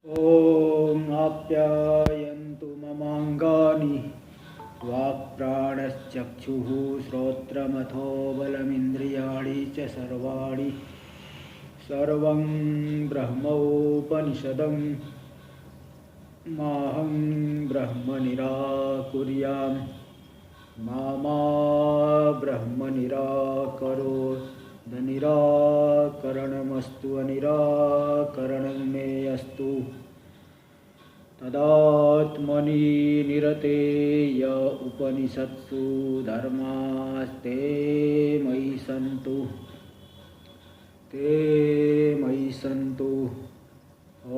ॐ आप्यायन्तु ममाङ्गानि वाक्प्राणश्चक्षुः श्रोत्रमथो बलमिन्द्रियाणि च सर्वाणि सर्वं ब्रह्मोपनिषदं माहं ब्रह्म निराकुर्यां मा ब्रह्म निराकरोत् निराकरणमस्तु अनिराकरणं मे अस्तु तदात्मनि निरतेय उपनिषत्सु धर्मास्ते मयि सन्तु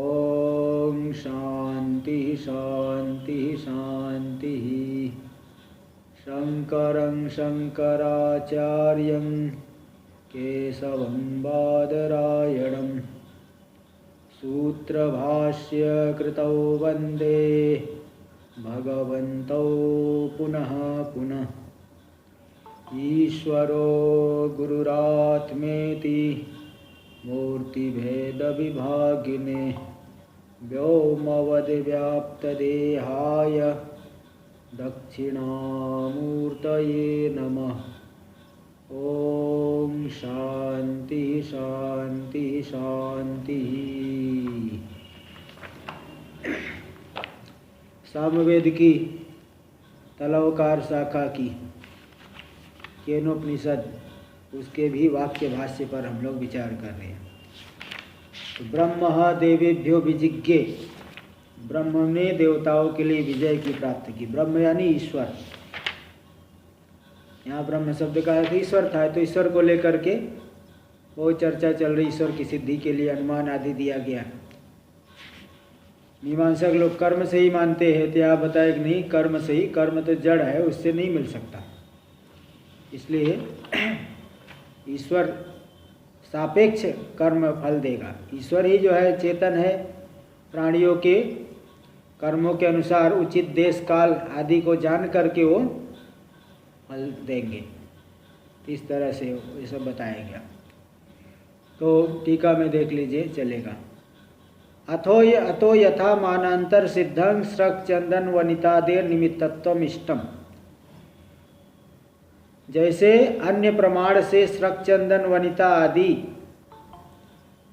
ॐ शान्ति शान्ति शान्तिः। शङ्करं शङ्कराचार्यं केशवं बादरायणं सूत्रभाष्यकृतौ वन्दे भगवन्तौ पुनः पुनः। ईश्वरो गुरुरात्मेति मूर्तिभेदविभागिने व्योमवद्व्याप्तदेहाय दक्षिणामूर्तये नमः। ओम शांति शांति शांति। सामवेद की तलवकार शाखा की केनोपनिषद, उसके भी वाक्य भाष्य पर हम लोग विचार कर रहे हैं। तो ब्रह्म देवेभ्यो विजिज्ञे, ब्रह्म ने देवताओं के लिए विजय की प्राप्त की। ब्रह्म यानी ईश्वर। यहाँ ब्रह्म शब्द का अर्थ ईश्वर था, तो ईश्वर को लेकर के बहुत चर्चा चल रही। ईश्वर की सिद्धि के लिए अनुमान आदि दिया गया। मीमांसक लोग कर्म से ही मानते हैं, तो आप बताए कि नहीं, कर्म से ही। कर्म तो जड़ है, उससे नहीं मिल सकता। इसलिए ईश्वर सापेक्ष कर्म फल देगा। ईश्वर ही जो है चेतन है, प्राणियों के कर्मों के अनुसार उचित देश काल आदि को जान करके वो फल देंगे। इस तरह से ये सब बताया गया। तो टीका में देख लीजिए, चलेगा। अतो यथा मानांतर सिद्धं स्रक चंदन वनितादेर निमित्तत्वम इष्टम। जैसे अन्य प्रमाण से स्रक चंदन वनिता आदि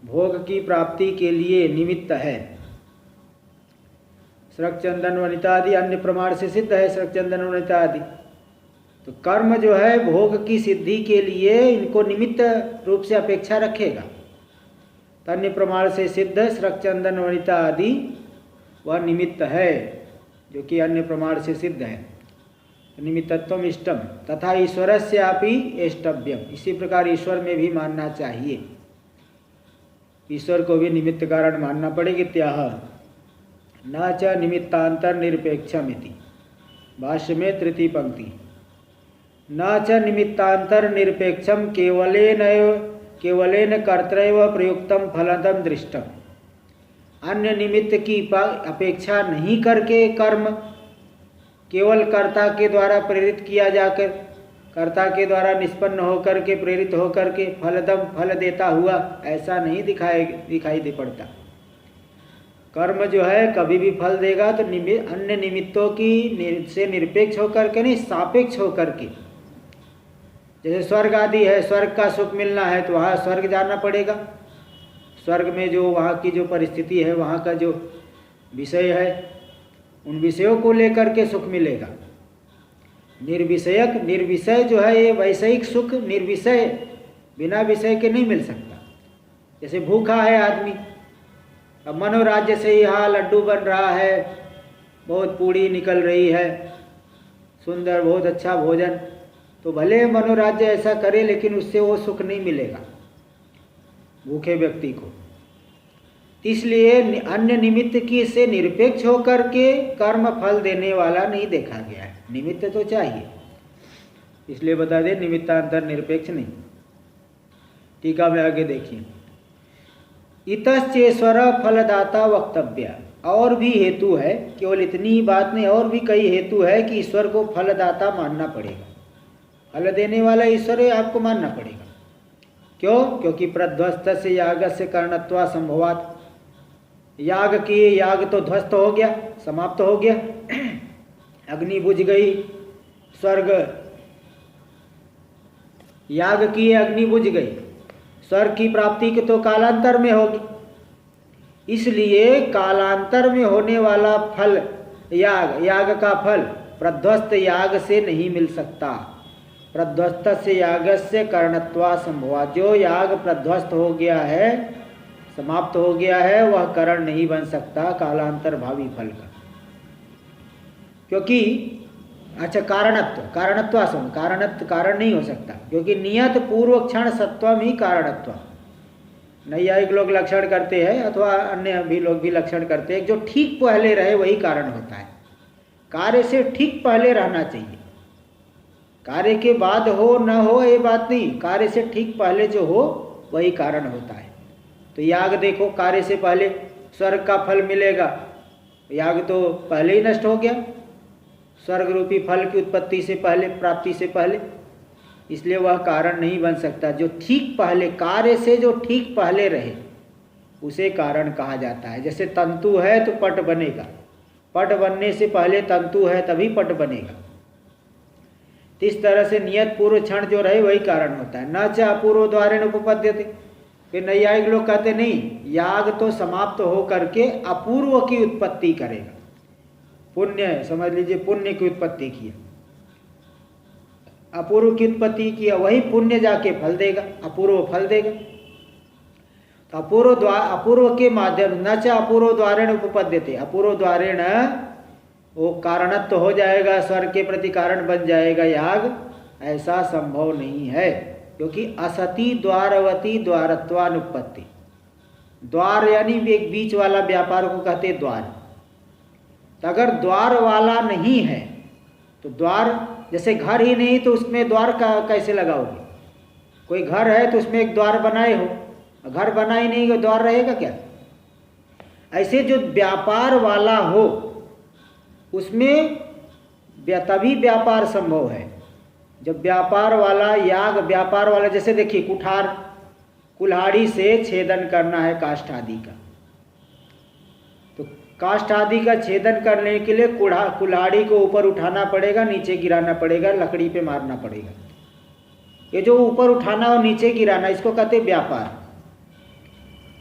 भोग की प्राप्ति के लिए निमित्त है। स्रक चंदन वनिता आदि अन्य प्रमाण से सिद्ध है। स्रक चंदन वनिता आदि तो कर्म जो है भोग की सिद्धि के लिए इनको निमित्त रूप से अपेक्षा रखेगा। तो अन्य प्रमाण से सिद्ध स्रक चंदन वनिता आदि वह निमित्त है, जो कि अन्य प्रमाण से सिद्ध है। निमित्तत्वम इष्टम तथा ईश्वरस्यापि एष्टव्यम। इसी प्रकार ईश्वर में भी मानना चाहिए। ईश्वर को भी निमित्त कारण मानना पड़ेगी। त्याह न च निमित्तांतर निरपेक्षम इति। भाष्य में तृतीय पंक्ति। न च निमित्तांतर निरपेक्षम केवलेन कर्तृव प्रयुक्तम फलदम दृष्टम। अन्य निमित्त की अपेक्षा नहीं करके कर्म केवल कर्ता के द्वारा प्रेरित किया जाकर, कर्ता के द्वारा निष्पन्न होकर के, प्रेरित होकर के फलदम फल देता हुआ ऐसा नहीं दिखाई दे पड़ता। कर्म जो है कभी भी फल देगा तो अन्य निमित्तों की से निरपेक्ष होकर के नहीं, सापेक्ष होकर के। जैसे स्वर्ग आदि है, स्वर्ग का सुख मिलना है तो वहाँ स्वर्ग जाना पड़ेगा। स्वर्ग में जो वहाँ की जो परिस्थिति है, वहाँ का जो विषय है, उन विषयों को लेकर के सुख मिलेगा। निर्विषय जो है ये वैषयिक सुख निर्विषय, बिना विषय के नहीं मिल सकता। जैसे भूखा है आदमी, अब मनोराज्य से यहाँ लड्डू बन रहा है, बहुत पूड़ी निकल रही है, सुंदर बहुत अच्छा भोजन, तो भले मनोराज्य ऐसा करे लेकिन उससे वो सुख नहीं मिलेगा भूखे व्यक्ति को। इसलिए अन्य निमित्त की से निरपेक्ष होकर के कर्म फल देने वाला नहीं देखा गया है। निमित्त तो चाहिए, इसलिए बता दें निमित्तांतर निरपेक्ष नहीं। टीका में आगे देखिए। इतश्चेश्वर फलदाता वक्तव्य। और भी हेतु है, केवल इतनी ही बात नहीं, और भी कई हेतु है कि ईश्वर को फलदाता मानना पड़ेगा। फल देने वाला ईश्वर है, आपको मानना पड़ेगा। क्यों? क्योंकि प्रध्वस्त से याग से कर्णत्वा संभवात। याग किए, याग तो ध्वस्त हो गया, समाप्त हो गया, अग्नि बुझ गई, स्वर्ग, याग किए अग्नि बुझ गई, स्वर्ग की प्राप्ति के तो कालांतर में होगी। इसलिए कालांतर में होने वाला फल याग, याग का फल प्रध्वस्त याग से नहीं मिल सकता। प्रध्वस्त से यागस्य करणत्वा संभवा, जो याग प्रध्वस्त हो गया है, समाप्त हो गया है, वह करण नहीं बन सकता कालांतर भावी फल का। क्योंकि अच्छा, कारणत्व असम, कारण नहीं हो सकता, क्योंकि नियत पूर्व क्षण सत्वम ही कारणत्व। नैयायिक लोग लक्षण करते हैं, अथवा अन्य भी लोग भी लक्षण करते हैं, जो ठीक पहले रहे वही कारण होता है। कार्य से ठीक पहले रहना चाहिए, कार्य के बाद हो न हो ये बात नहीं, कार्य से ठीक पहले जो हो वही कारण होता है। तो याग देखो, कार्य से पहले स्वर्ग का फल मिलेगा, याग तो पहले ही नष्ट हो गया, स्वर्ग रूपी फल की उत्पत्ति से पहले, प्राप्ति से पहले, इसलिए वह कारण नहीं बन सकता। जो ठीक पहले, कार्य से जो ठीक पहले रहे उसे कारण कहा जाता है। जैसे तंतु है तो पट बनेगा, पट बनने से पहले तंतु है तभी पट बनेगा। इस तरह से नियत पूर्व क्षण जो रहे वही कारण होता है। न च अपूर्व द्वारेण उपपद्यते। फिर नैयायिक लोग कहते नहीं, याग तो समाप्त हो करके अपूर्व की उत्पत्ति करेगा। पुण्य समझ लीजिए, पुण्य की उत्पत्ति किया, अपूर्व की उत्पत्ति किया, वही पुण्य जाके फल देगा, अपूर्व फल देगा। तो अपूर्व के माध्यम, न च अपूर्व द्वारेण उपपद्यते, अपूर्व द्वारेण वो कारणत्व हो जाएगा, स्वर्ग के प्रति कारण बन जाएगा याग, ऐसा संभव नहीं है। क्योंकि असति द्वारवती द्वारत्वानुपत्ति, द्वार यानी एक बीच वाला व्यापार को कहते हैं द्वार। तो अगर द्वार वाला नहीं है तो द्वार, जैसे घर ही नहीं तो उसमें द्वार का कैसे लगाओगे? कोई घर है तो उसमें एक द्वार बनाए हो, घर बना ही नहीं, द्वार रहेगा क्या? ऐसे जो व्यापार वाला हो उसमें तभी व्यापार संभव है। जब व्यापार वाला, याग व्यापार वाला, जैसे देखिए कुठार, कुल्हाड़ी से छेदन करना है काष्ठ आदि का, तो काष्ठ आदि का छेदन करने के लिए कुल्हाड़ी को ऊपर उठाना पड़ेगा, नीचे गिराना पड़ेगा, लकड़ी पे मारना पड़ेगा। ये जो ऊपर उठाना और नीचे गिराना, इसको कहते हैं व्यापार।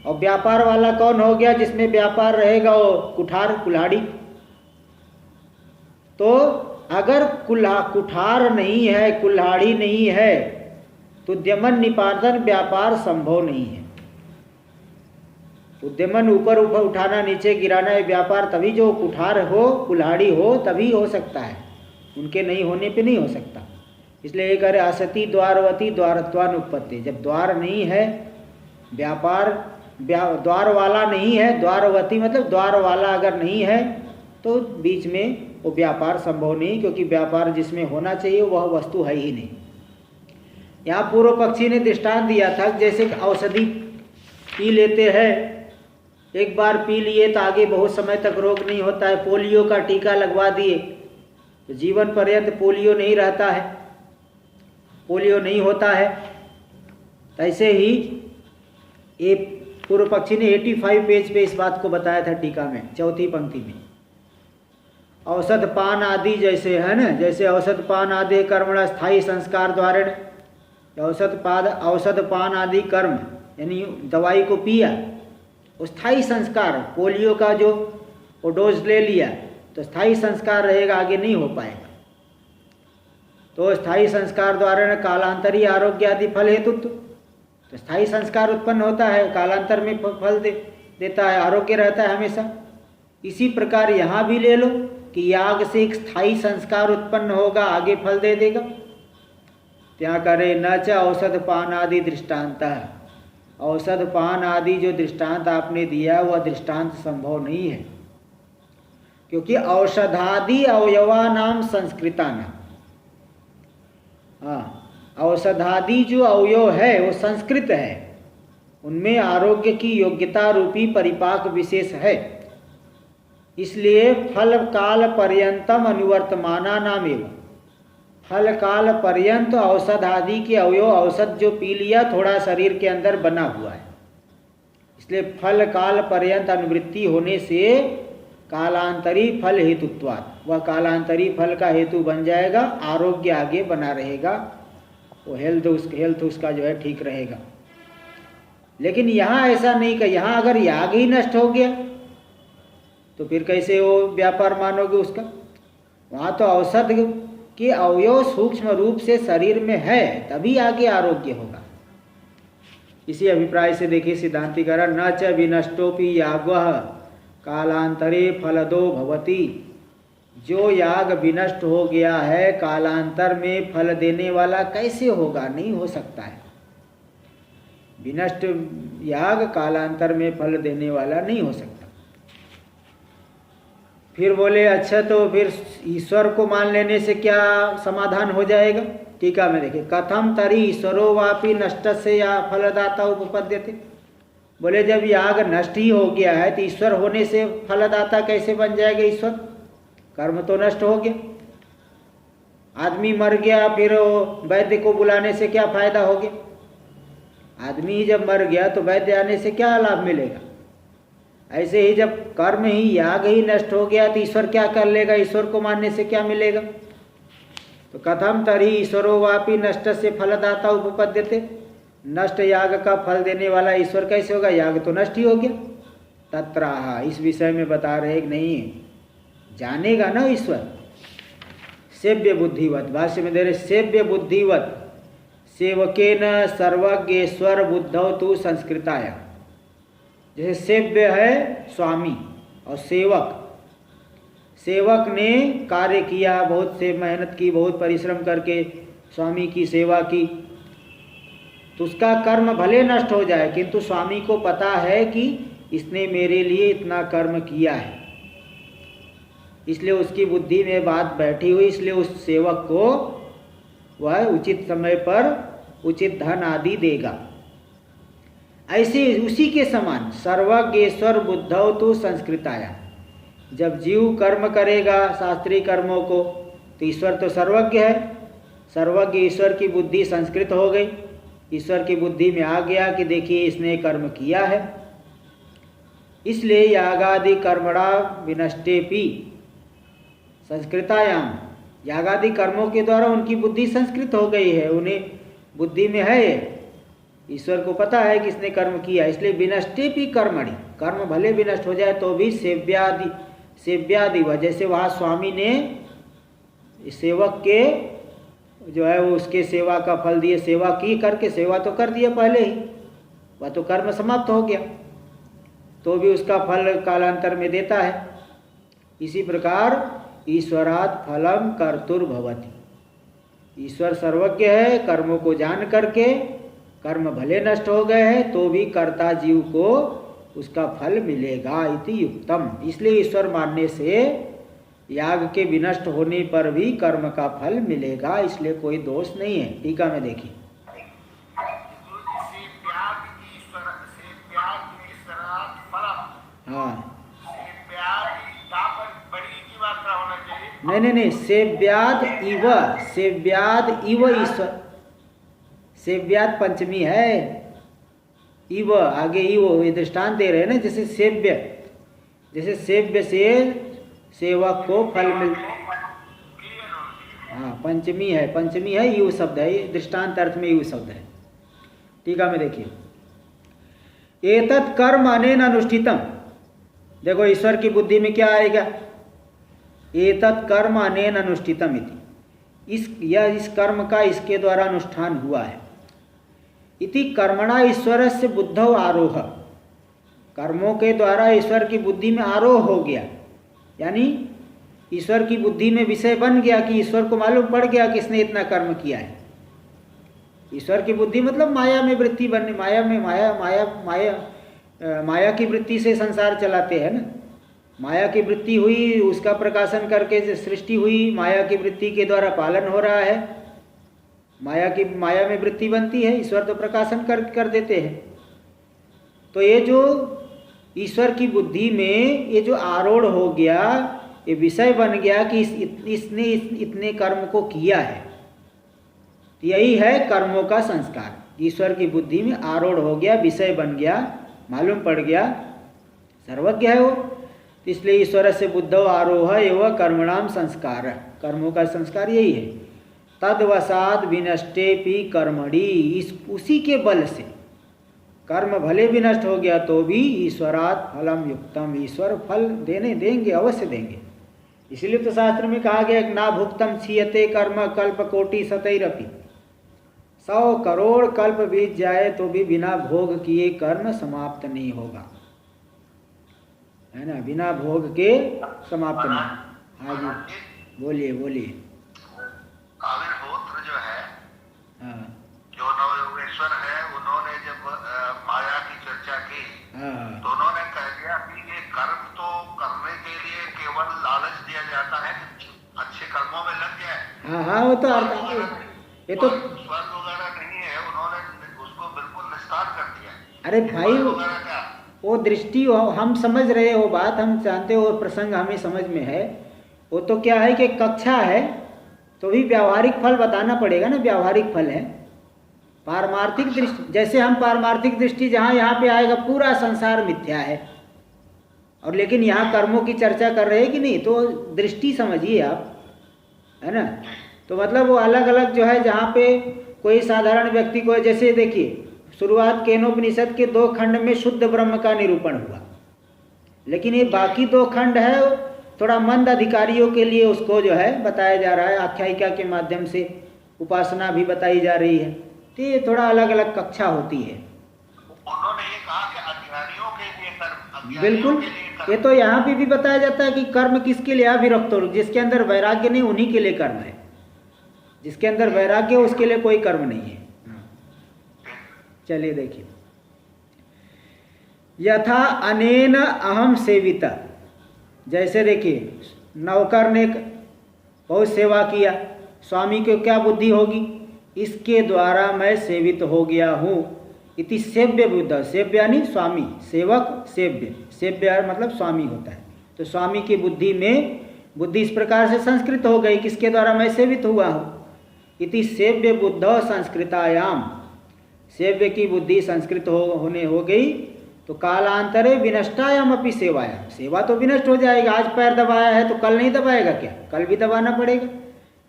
और व्यापार वाला कौन हो गया? जिसमें व्यापार रहेगा वो कुठार, कुल्हाड़ी। तो अगर कुठार नहीं है, कुल्हाड़ी नहीं है, तो उद्यमन निपातन व्यापार संभव नहीं है। उद्यमन ऊपर उठाना, नीचे गिराना, ये व्यापार तभी जो कुठार हो, कुल्हाड़ी हो, तभी हो सकता है, उनके नहीं होने पे नहीं हो सकता। इसलिए ये कह रहे असति द्वारवती द्वारत्वानुपत्ति। जब द्वार नहीं है, व्यापार द्वार वाला नहीं है, द्वारवती मतलब द्वार वाला अगर नहीं है तो बीच में वो व्यापार संभव नहीं, क्योंकि व्यापार जिसमें होना चाहिए वह वस्तु है ही नहीं। यहाँ पूर्व पक्षी ने दृष्टांत दिया था, जैसे औषधि पी लेते हैं, एक बार पी लिए तो आगे बहुत समय तक रोग नहीं होता है। पोलियो का टीका लगवा दिए तो जीवन पर्यंत पोलियो नहीं रहता है, पोलियो नहीं होता है। ऐसे ही एक पूर्व पक्षी ने 85 पेज पे इस बात को बताया था टीका में, चौथी पंक्ति में। औषध पान आदि जैसे है ना, जैसे औषध पान आदि कर्मण स्थायी संस्कार द्वारा, औषध पान आदि कर्म यानी दवाई को पिया, स्थायी संस्कार, पोलियो का जो वो डोज ले लिया तो स्थायी संस्कार रहेगा, आगे नहीं हो पाएगा। तो स्थायी संस्कार द्वारा कालांतरी आरोग्य आदि फल हेतुत्व, तो स्थायी संस्कार उत्पन्न होता है, कालांतर में फल देता है, आरोग्य रहता है हमेशा। इसी प्रकार यहाँ भी ले लो कि याग से एक स्थायी संस्कार उत्पन्न होगा, आगे फल दे देगा। क्या करे? न च औषध पान आदि दृष्टांत, औषध पान आदि जो दृष्टांत आपने दिया वह दृष्टांत संभव नहीं है, क्योंकि औषधादि अवयवानाम संस्कृतानाम, औषधादि जो अवयव है वो संस्कृत है, उनमें आरोग्य की योग्यता रूपी परिपाक विशेष है। इसलिए फल काल पर्यंतम अनुवर्तमाना नाम एवं, फल काल पर्यंत औषध आदि के अवयव, औषध जो पी लिया थोड़ा शरीर के अंदर बना हुआ है, इसलिए फल काल पर्यंत अनुवृत्ति होने से कालांतरी फल हेतुत्वात्, वह कालांतरी फल का हेतु बन जाएगा, आरोग्य आगे बना रहेगा, वो हेल्थ उसका जो है ठीक रहेगा। लेकिन यहाँ ऐसा नहीं कि यहाँ अगर याग ही नष्ट हो गया तो फिर कैसे वो व्यापार मानोगे उसका? वहाँ तो औषध के अवयव सूक्ष्म रूप से शरीर में है, तभी आगे आरोग्य होगा। इसी अभिप्राय से देखिए सिद्धांतिकरण न च विनष्टोपि यागवः कालांतरे फलदो भवति। जो याग विनष्ट हो गया है कालांतर में फल देने वाला कैसे होगा? नहीं हो सकता है। विनष्ट याग कालांतर में फल देने वाला नहीं हो सकता। फिर बोले अच्छा तो फिर ईश्वर को मान लेने से क्या समाधान हो जाएगा? टीका में देखिए कथम तरी ईश्वरो वापि नष्टस्य या फलदाता उपपद्यते। बोले जब याग नष्ट ही हो गया है तो ईश्वर होने से फलदाता कैसे बन जाएगा ईश्वर? कर्म तो नष्ट हो गया। आदमी मर गया फिर वैद्य को बुलाने से क्या फायदा हो गया? आदमी ही जब मर गया तो वैद्य आने से क्या लाभ मिलेगा? ऐसे ही जब कर्म ही याग ही नष्ट हो गया तो ईश्वर क्या कर लेगा? ईश्वर को मानने से क्या मिलेगा? तो कथम तरी ईश्वरो वापि नष्ट से फलदाता उपपद्यते। नष्ट याग का फल देने वाला ईश्वर कैसे होगा? याग तो नष्ट ही हो गया। तत्राह इस विषय में बता रहे कि नहीं जानेगा ना ईश्वर। सेव्य बुद्धिवत, भाष्य में दे रहे सेव्य बुद्धिवत सेवकेन सर्वज्ञेश्वर बुद्धौ तु संस्कृताय। जैसे सेव्य है स्वामी और सेवक, सेवक ने कार्य किया, बहुत से मेहनत की, बहुत परिश्रम करके स्वामी की सेवा की, तो उसका कर्म भले नष्ट हो जाए किंतु स्वामी को पता है कि इसने मेरे लिए इतना कर्म किया है, इसलिए उसकी बुद्धि में बात बैठी हुई, इसलिए उस सेवक को वह उचित समय पर उचित धन आदि देगा। ऐसे उसी के समान सर्वज्ञेश्वर बुद्धौ तु संस्कृताया। जब जीव कर्म करेगा शास्त्रीय कर्मों को तो ईश्वर तो सर्वज्ञ है, सर्वज्ञ ईश्वर की बुद्धि संस्कृत हो गई, ईश्वर की बुद्धि में आ गया कि देखिए इसने कर्म किया है, इसलिए यागादि कर्मणा विनष्टेपि संस्कृतायाम। यागादि कर्मों के द्वारा उनकी बुद्धि संस्कृत हो गई है, उन्हें बुद्धि में है, ईश्वर को पता है कि इसने कर्म किया, इसलिए विनष्टेपि कर्मणि, कर्म भले विनष्ट हो जाए तो भी सेव्यादि वजह से वहाँ स्वामी ने सेवक के जो है वो उसके सेवा का फल दिए, सेवा की करके, सेवा तो कर दिया पहले ही, वह तो कर्म समाप्त हो गया, तो भी उसका फल कालांतर में देता है। इसी प्रकार ईश्वरात् फलम कर्तुर्भवति। ईश्वर सर्वज्ञ है, कर्मों को जान करके कर्म भले नष्ट हो गए हैं तो भी कर्ता जीव को उसका फल मिलेगा इति युक्तम। इसलिए ईश्वर मानने से याग के विनष्ट होने पर भी कर्म का फल मिलेगा, इसलिए कोई दोष नहीं है। टीका में देखिए हाँ नहीं सेव्याद इव ईश्वर, सेव्याद पंचमी है, इव आगे इव ये दृष्टांत दे रहे हैं ना, जैसे सेव्य, जैसे सेव्य से सेवक को फल मिल, हाँ पंचमी है यू शब्द है, ये दृष्टांत अर्थ में यू शब्द है। टीका में देखिए एतत् कर्म अनेन अनुष्ठितम। देखो ईश्वर की बुद्धि में क्या आएगा? एतत् कर्म अनेन अनुष्ठितम इति, इस कर्म का इसके द्वारा अनुष्ठान हुआ है। इति कर्मणा ईश्वरस्य बुद्धौ आरोह, कर्मों के द्वारा ईश्वर की बुद्धि में आरोह हो गया, यानी ईश्वर की बुद्धि में विषय बन गया कि ईश्वर को मालूम पड़ गया कि इसने इतना कर्म किया है। ईश्वर की बुद्धि मतलब माया में वृत्ति बनने, माया की वृत्ति से संसार चलाते हैं ना। माया की वृत्ति हुई, उसका प्रकाशन करके सृष्टि हुई, माया की वृत्ति के द्वारा पालन हो रहा है, माया में वृत्ति बनती है, ईश्वर तो प्रकाशन कर देते हैं। तो ये जो ईश्वर की बुद्धि में ये जो आरूढ़ हो गया, ये विषय बन गया कि इसने इतने कर्म को किया है, यही है कर्मों का संस्कार। ईश्वर की बुद्धि में आरूढ़ हो गया, विषय बन गया मालूम पड़ गया, सर्वज्ञ है वो। इसलिए ईश्वर से बुद्धो आरोह एवं कर्मणाम संस्कार, कर्मों का संस्कार यही है। तद्वसाद विनष्टे पी कर्मणि, इस उसी के बल से कर्म भले भी नष्ट हो गया तो भी ईश्वरात् फलम युक्तम, ईश्वर फल देने देंगे, अवश्य देंगे। इसलिए तो शास्त्र में कहा गया ना भुक्तम क्षीयते कर्म कल्प कोटि सतैरपि, 100 करोड़ कल्प बीत जाए तो भी बिना भोग किए कर्म समाप्त नहीं होगा, है ना, बिना भोग के समाप्त नहीं। हाँ जी, बोलिए बोलिए। आविर्होत्र जो है, हाँ जो नवयोगेश्वर है, उन्होंने जब माया की चर्चा की हाँ तो उन्होंने कह दिया कि ये कर्म तो करने के लिए केवल लालच दिया जाता है, अच्छे कर्मों में लग जाए। हाँ हाँ, वो तो ये तो स्वर्ग वगैरह नहीं है, उन्होंने उसको बिल्कुल निस्तार कर दिया। अरे भाई क्या वो दृष्टि हम समझ रहे हो बात, हम जानते हो प्रसंग हमें समझ में है। वो तो क्या है कि कक्षा है तो भी व्यावहारिक फल बताना पड़ेगा ना, व्यावहारिक फल है। पारमार्थिक दृष्टि, जैसे हम पारमार्थिक दृष्टि जहाँ यहाँ पे आएगा पूरा संसार मिथ्या है, और लेकिन यहाँ कर्मों की चर्चा कर रहे हैं कि नहीं, तो दृष्टि समझिए आप, है ना। तो मतलब वो अलग अलग जो है, जहाँ पे कोई साधारण व्यक्ति को, जैसे देखिए शुरुआत केनोपनिषद के 2 खंड में शुद्ध ब्रह्म का निरूपण हुआ, लेकिन ये बाकी 2 खंड है थोड़ा मंद अधिकारियों के लिए, उसको जो है बताया जा रहा है, आख्यायिका के माध्यम से उपासना भी बताई जा रही है। तो ये थोड़ा अलग अलग कक्षा होती है। उन्होंने ये कहा कि अज्ञानियों के लिए कर्म, बिल्कुल, ये तो यहाँ पे भी बताया जाता है कि कर्म किसके लिए, अविरक्त, जिसके अंदर वैराग्य नहीं उन्हीं के लिए कर्म है, जिसके अंदर वैराग्य उसके लिए कोई कर्म नहीं है। चलिए देखिए, यथा अनेन अहम सेविता, जैसे देखिए नौकर ने बहुत सेवा किया, स्वामी को क्या बुद्धि होगी, इसके द्वारा मैं सेवित हो गया हूँ। इति सेव्य बुद्ध, सेव्य यानी स्वामी, सेवक सेव्य, सेव्य मतलब स्वामी होता है। तो स्वामी की बुद्धि में, बुद्धि इस प्रकार से संस्कृत हो गई, किसके द्वारा मैं सेवित हुआ हूँ। इति सेव्य बुद्ध संस्कृतायाम, सेव्य की बुद्धि संस्कृत होने हो गई तो कालांतरे विनष्टायाम अपि सेवायाम, सेवा तो विनष्ट हो जाएगा। आज पैर दबाया है तो कल नहीं दबाएगा क्या, कल भी दबाना पड़ेगा।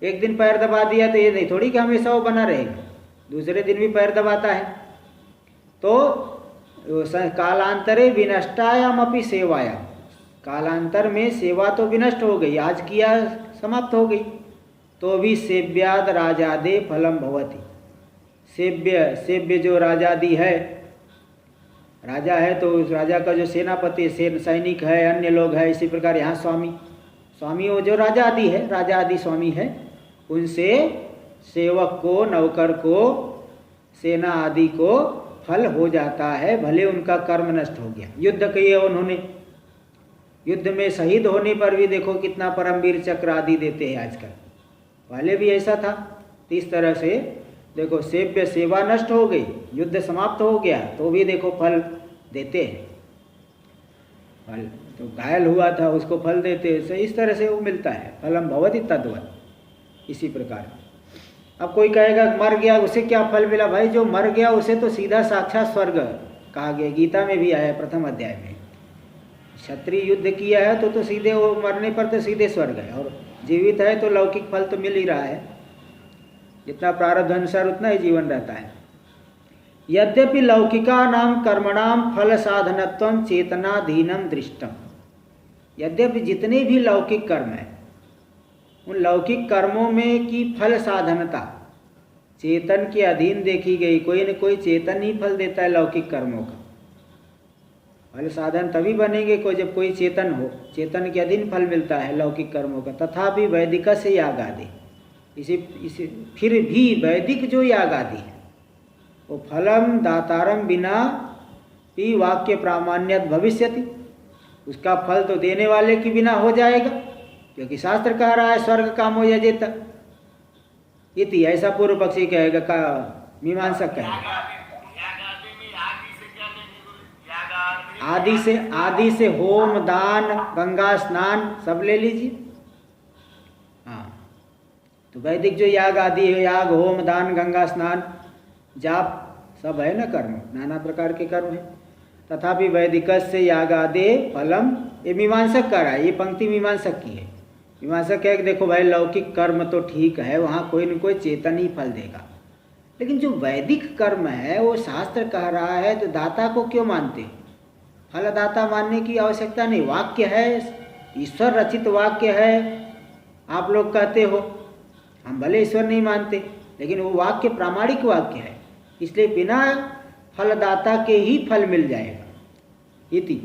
एक दिन पैर दबा दिया तो ये नहीं थोड़ी कि हमेशा वो बना रहेगा, दूसरे दिन भी पैर दबाता है। तो कालांतरे विनष्टायाम अपि सेवायाम, कालांतर में सेवा तो विनष्ट हो गई, आज किया समाप्त हो गई। तो भी सेव्याद राजादे फलम भवति, सेव्य, सेव्य जो राजादि है, राजा है तो उस राजा का जो सेनापति, सैनिक है, अन्य लोग है, इसी प्रकार यहाँ स्वामी, स्वामी वो जो राजा आदि है, राजा आदि स्वामी है, उनसे सेवक को, नौकर को, सेना आदि को फल हो जाता है, भले उनका कर्म नष्ट हो गया। युद्ध किए उन्होंने, युद्ध में शहीद होने पर भी देखो कितना परमवीर चक्र आदि देते हैं आजकल, पहले भी ऐसा था। तो इस तरह से देखो, सेव्य सेवा नष्ट हो गई, युद्ध समाप्त हो गया तो भी देखो फल देते हैं, फल तो घायल हुआ था उसको फल देते हैं, इस तरह से वो मिलता है, फलम भवति तद्वत्। इसी प्रकार अब कोई कहेगा मर गया उसे क्या फल मिला, भाई जो मर गया उसे तो सीधा साक्षात स्वर्ग कहा गया, गीता में भी आया प्रथम अध्याय में। क्षत्रिय युद्ध किया है तो सीधे वो मरने पर तो सीधे स्वर्ग है, और जीवित है तो लौकिक फल तो मिल ही रहा है, जितना प्रारब्ध अनुसार उतना ही जीवन रहता है। यद्यपि लौकिका नाम कर्मणाम फल साधनत्वम चेतनाधीनम दृष्टम, यद्यपि जितने भी लौकिक कर्म हैं उन लौकिक कर्मों में की फल साधनता चेतन के अधीन देखी गई। कोई न कोई चेतन ही फल देता है लौकिक कर्मों का, फल साधन तभी बनेंगे कोई जब कोई चेतन हो, चेतन के अधीन फल मिलता है लौकिक कर्मों का। तथापि वैदिक से याग आदि, इसी फिर भी वैदिक जो याग आदि है वो फलम दातारम बिना भी वाक्य प्रामाण्यत भविष्यति, उसका फल तो देने वाले के बिना हो जाएगा, क्योंकि शास्त्र कह रहा है स्वर्ग कामो यजेत इति, ऐसा पूर्व पक्षी कहेगा, का मीमांसक कहेगा। आदि से होम, दान, गंगा स्नान सब ले लीजिए। हाँ, तो वैदिक जो याग आदि है, याग, होम, दान, गंगा स्नान, जाप सब है ना कर्म, नाना प्रकार के कर्म है। तथापि वैदिकस्य यागादे फलम, ये मीमांसक का रहा है, ये पंक्ति मीमांसक की है। मीमांसक कह कि देखो भाई लौकिक कर्म तो ठीक है, वहाँ कोई न कोई चेतन ही फल देगा, लेकिन जो वैदिक कर्म है वो शास्त्र कह रहा है तो दाता को क्यों मानते? फलदाता मानने की आवश्यकता नहीं, वाक्य है, ईश्वर रचित वाक्य है। आप लोग कहते हो, हम भले ईश्वर नहीं मानते, लेकिन वो वाक्य प्रामाणिक वाक्य है, इसलिए बिना फलदाता के ही फल मिल जाएगा। इति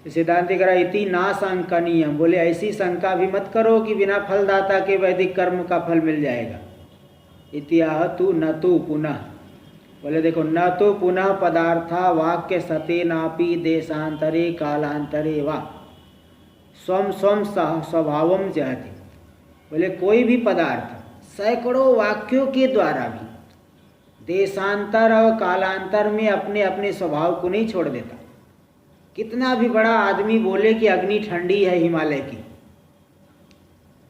सिद्धांत करा इति ना शंकनीय, बोले ऐसी शंका भी मत करो कि बिना फलदाता के वैदिक कर्म का फल मिल जाएगा। इतिहाह तु न तो पुनः, बोले देखो न तो पुनः पदार्था वाक्य सते नापि देशांतरे कालांतरे वा स्वम स्वम स्वभावम जहति। बोले कोई भी पदार्थ सैकड़ों वाक्यों के द्वारा भी देशांतर और कालांतर में अपने अपने स्वभाव को नहीं छोड़ देता। कितना भी बड़ा आदमी बोले कि अग्नि ठंडी है हिमालय की,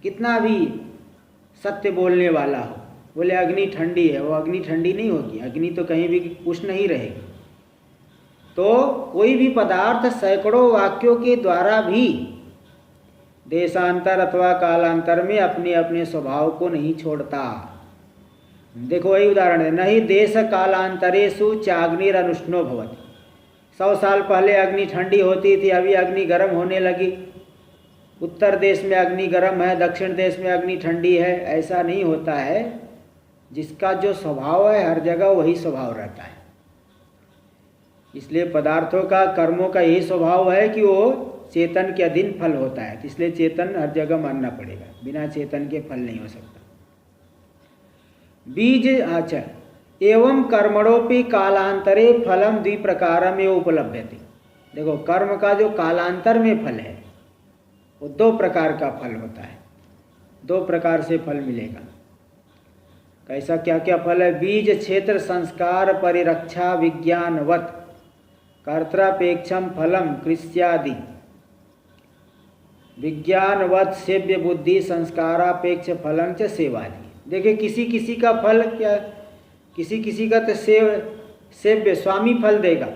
कितना भी सत्य बोलने वाला हो, बोले अग्नि ठंडी है, वो अग्नि ठंडी नहीं होगी, अग्नि तो कहीं भी उष्ण नहीं रहेगी। तो कोई भी पदार्थ सैकड़ों वाक्यों के द्वारा भी देशांतर अथवा कालांतर में अपने अपने स्वभाव को नहीं छोड़ता। देखो वही उदाहरण है, नहीं देश कालांतरेषु चाग्निरनुष्णो भवति। 100 साल पहले अग्नि ठंडी होती थी, अभी अग्नि गर्म होने लगी। उत्तर देश में अग्नि गर्म है, दक्षिण देश में अग्नि ठंडी है, ऐसा नहीं होता है। जिसका जो स्वभाव है हर जगह वही स्वभाव रहता है। इसलिए पदार्थों का, कर्मों का यही स्वभाव है कि वो चेतन के अधीन फल होता है, इसलिए चेतन हर जगह मानना पड़ेगा, बिना चेतन के फल नहीं हो सकता। बीज अच्छा एवं कर्मणोपि कालांतरे फलम द्विप्रकारम एव उपलभ्यते। देखो कर्म का जो कालांतर में फल है वो 2 प्रकार का फल होता है, 2 प्रकार से फल मिलेगा। कैसा क्या क्या फल है? बीज क्षेत्र संस्कार परिरक्षा विज्ञानवत कर्तृपेक्षम फलम कृष्यादि विज्ञानवत सेव्य बुद्धि संस्कारापेक्ष फलम च सेवादि। देखिए किसी किसी का फल क्या, किसी किसी का तो सेव्य स्वामी फल देगा,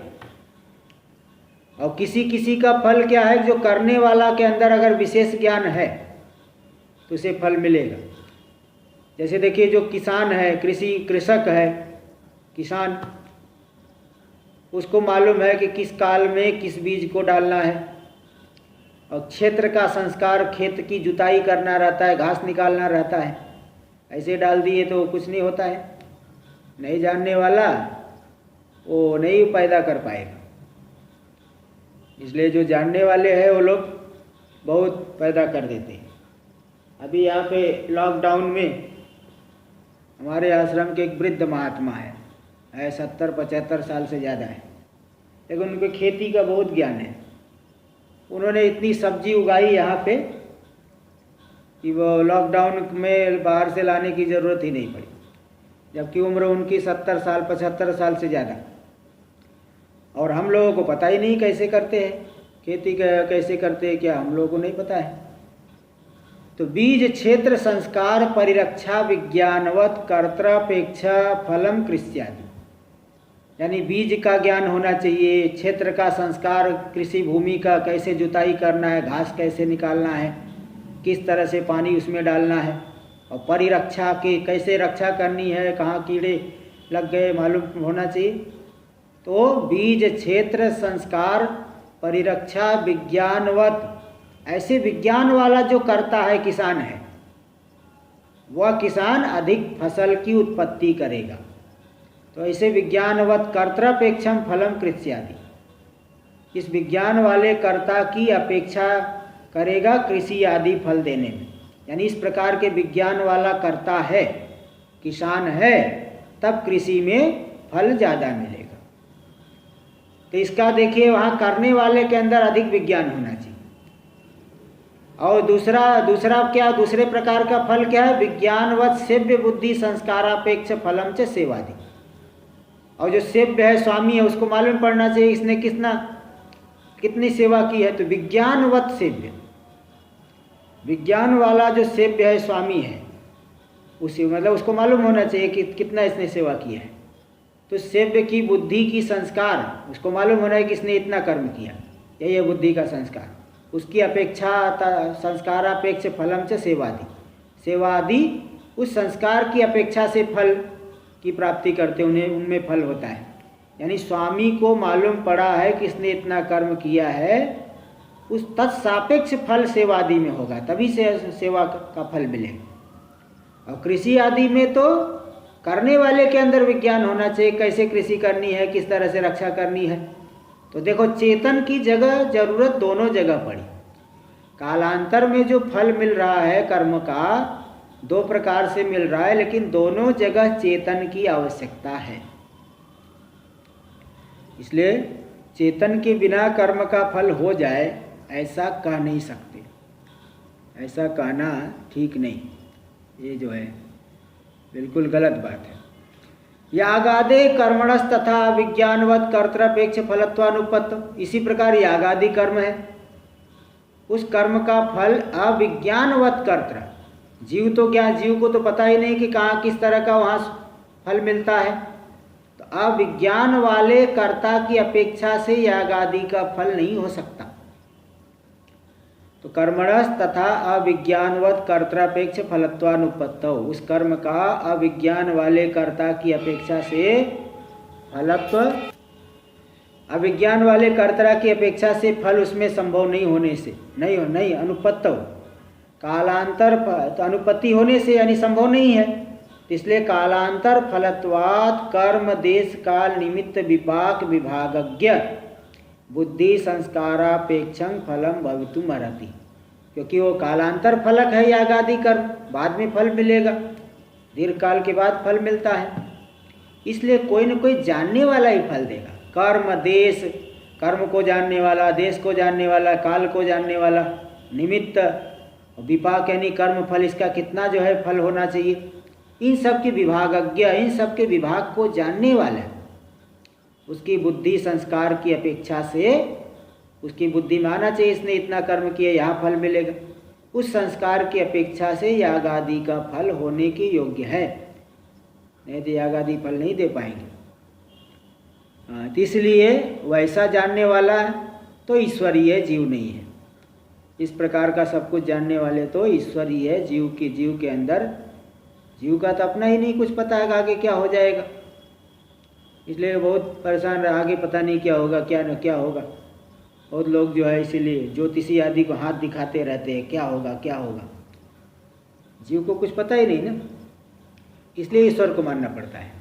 और किसी किसी का फल क्या है, जो करने वाला के अंदर अगर विशेष ज्ञान है तो उसे फल मिलेगा। जैसे देखिए जो किसान है, कृषक है, किसान, उसको मालूम है कि किस काल में किस बीज को डालना है, और क्षेत्र का संस्कार, खेत की जुताई करना रहता है, घास निकालना रहता है। ऐसे डाल दिए तो कुछ नहीं होता है। नहीं जानने वाला वो नहीं पैदा कर पाएगा, इसलिए जो जानने वाले हैं वो लोग बहुत पैदा कर देते हैं। अभी यहाँ पे लॉकडाउन में हमारे आश्रम के एक वृद्ध महात्मा है 70-75 साल से ज़्यादा है, लेकिन उनको खेती का बहुत ज्ञान है। उन्होंने इतनी सब्जी उगाई यहाँ पे कि वो लॉकडाउन में बाहर से लाने की ज़रूरत ही नहीं पड़ी, जबकि उम्र उनकी 70 साल 75 साल से ज़्यादा। और हम लोगों को पता ही नहीं कैसे करते हैं खेती, कैसे करते हैं क्या हम लोगों को नहीं पता है। तो बीज क्षेत्र संस्कार परिरक्षा विज्ञानवत कर्तृपेक्षा फलम कृष्यादि, यानी बीज का ज्ञान होना चाहिए, क्षेत्र का संस्कार, कृषि भूमि का कैसे जुताई करना है, घास कैसे निकालना है, किस तरह से पानी उसमें डालना है, और परिरक्षा की कैसे रक्षा करनी है, कहाँ कीड़े लग गए मालूम होना चाहिए। तो बीज क्षेत्र संस्कार परिरक्षा विज्ञानवत, ऐसे विज्ञान वाला जो करता है किसान है, वह किसान अधिक फसल की उत्पत्ति करेगा। तो ऐसे विज्ञानवत कर्तृपेक्षम फलम कृष्यादि, इस विज्ञान वाले कर्ता की अपेक्षा करेगा कृषि आदि फल देने में। यानी इस प्रकार के विज्ञान वाला कर्ता है, किसान है, तब कृषि में फल ज़्यादा मिलेगा। तो इसका देखिए वहाँ करने वाले के अंदर अधिक विज्ञान होना चाहिए। और दूसरा क्या, दूसरे प्रकार का फल क्या है? विज्ञानवत सेव्य बुद्धि संस्कारापेक्ष फलम च सेवादि। और जो सेव्य है, स्वामी है, उसको मालूम पड़ना चाहिए इसने कितनी सेवा की है। तो विज्ञानवत सेव्य, विज्ञान वाला जो सेव्य है, स्वामी है, उसी मतलब उसको मालूम होना चाहिए कि कितना इसने सेवा किया है। तो सेव्य की बुद्धि की संस्कार, उसको मालूम होना है कि इसने इतना कर्म किया, यही है बुद्धि का संस्कार। उसकी अपेक्षा संस्कारापेक्ष फलम च सेवादि, सेवादि उस संस्कार की अपेक्षा से फल की प्राप्ति करते, उन्हें उनमें फल होता है। यानी स्वामी को मालूम पड़ा है कि इसने इतना कर्म किया है, उस तत्सापेक्ष फल सेवादि में होगा, तभी से सेवा का फल मिलेगा। और कृषि आदि में तो करने वाले के अंदर विज्ञान होना चाहिए, कैसे कृषि करनी है, किस तरह से रक्षा करनी है। तो देखो चेतन की जगह जरूरत दोनों जगह पड़ी। कालांतर में जो फल मिल रहा है कर्म का, दो प्रकार से मिल रहा है, लेकिन दोनों जगह चेतन की आवश्यकता है। इसलिए चेतन के बिना कर्म का फल हो जाए ऐसा कह नहीं सकते, ऐसा कहना ठीक नहीं, ये जो है बिल्कुल गलत बात है। यागादे कर्मणस तथा विज्ञानवत कर्तृपेक्ष फलत्वानुपत्त, इसी प्रकार यागादि कर्म है, उस कर्म का फल अविज्ञानवत कर्तृ, जीव तो क्या, जीव को तो पता ही नहीं कि कहाँ किस तरह का वहाँ फल मिलता है, तो अविज्ञान वाले कर्ता की अपेक्षा से यागादि का फल नहीं हो सकता। तो कर्मणस तथा अविज्ञानवत कर्तृपेक्ष फलत्वानुपत्तौ, उस कर्म का अविज्ञान वाले कर्ता की अपेक्षा से फलत्व, अविज्ञान वाले कर्ता की अपेक्षा से फल उसमें संभव नहीं होने से, नहीं अनुपत्तौ, कालांतर तो अनुपत्ति होने से यानी संभव नहीं है, इसलिए कालांतर फलत्वात् कर्म देश काल निमित्त विपाक विभागज्ञ बुद्धि संस्कारापेक्षं फलम भवितुम अर्हति, क्योंकि वो कालांतर फलक है यागादि कर्म, बाद में फल मिलेगा, दीर्घ काल के बाद फल मिलता है, इसलिए कोई न कोई जानने वाला ही फल देगा। कर्म देश, कर्म को जानने वाला, देश को जानने वाला, काल को जानने वाला, निमित्त विपाक यानी कर्म फल, इसका कितना जो है फल होना चाहिए, इन सब के विभागज्ञ, इन सब के विभाग को जानने वाला, उसकी बुद्धि संस्कार की अपेक्षा से, उसकी बुद्धि में आना चाहिए इसने इतना कर्म किया यहाँ फल मिलेगा, उस संस्कार की अपेक्षा से यागादि का फल होने के योग्य है, नहीं तो यागादि फल नहीं दे पाएंगे। तो इसलिए वैसा जानने वाला तो ईश्वरीय जीव नहीं है, इस प्रकार का सब कुछ जानने वाले तो ईश्वरीय है। जीव के अंदर, जीव का तो अपना ही नहीं कुछ पता है आगे क्या हो जाएगा, इसलिए बहुत परेशान रहा, आगे पता नहीं क्या होगा, क्या होगा। बहुत लोग जो है इसीलिए ज्योतिषी आदि को हाथ दिखाते रहते हैं, क्या होगा क्या होगा, जीव को कुछ पता ही नहीं ना, इसलिए ईश्वर को मानना पड़ता है।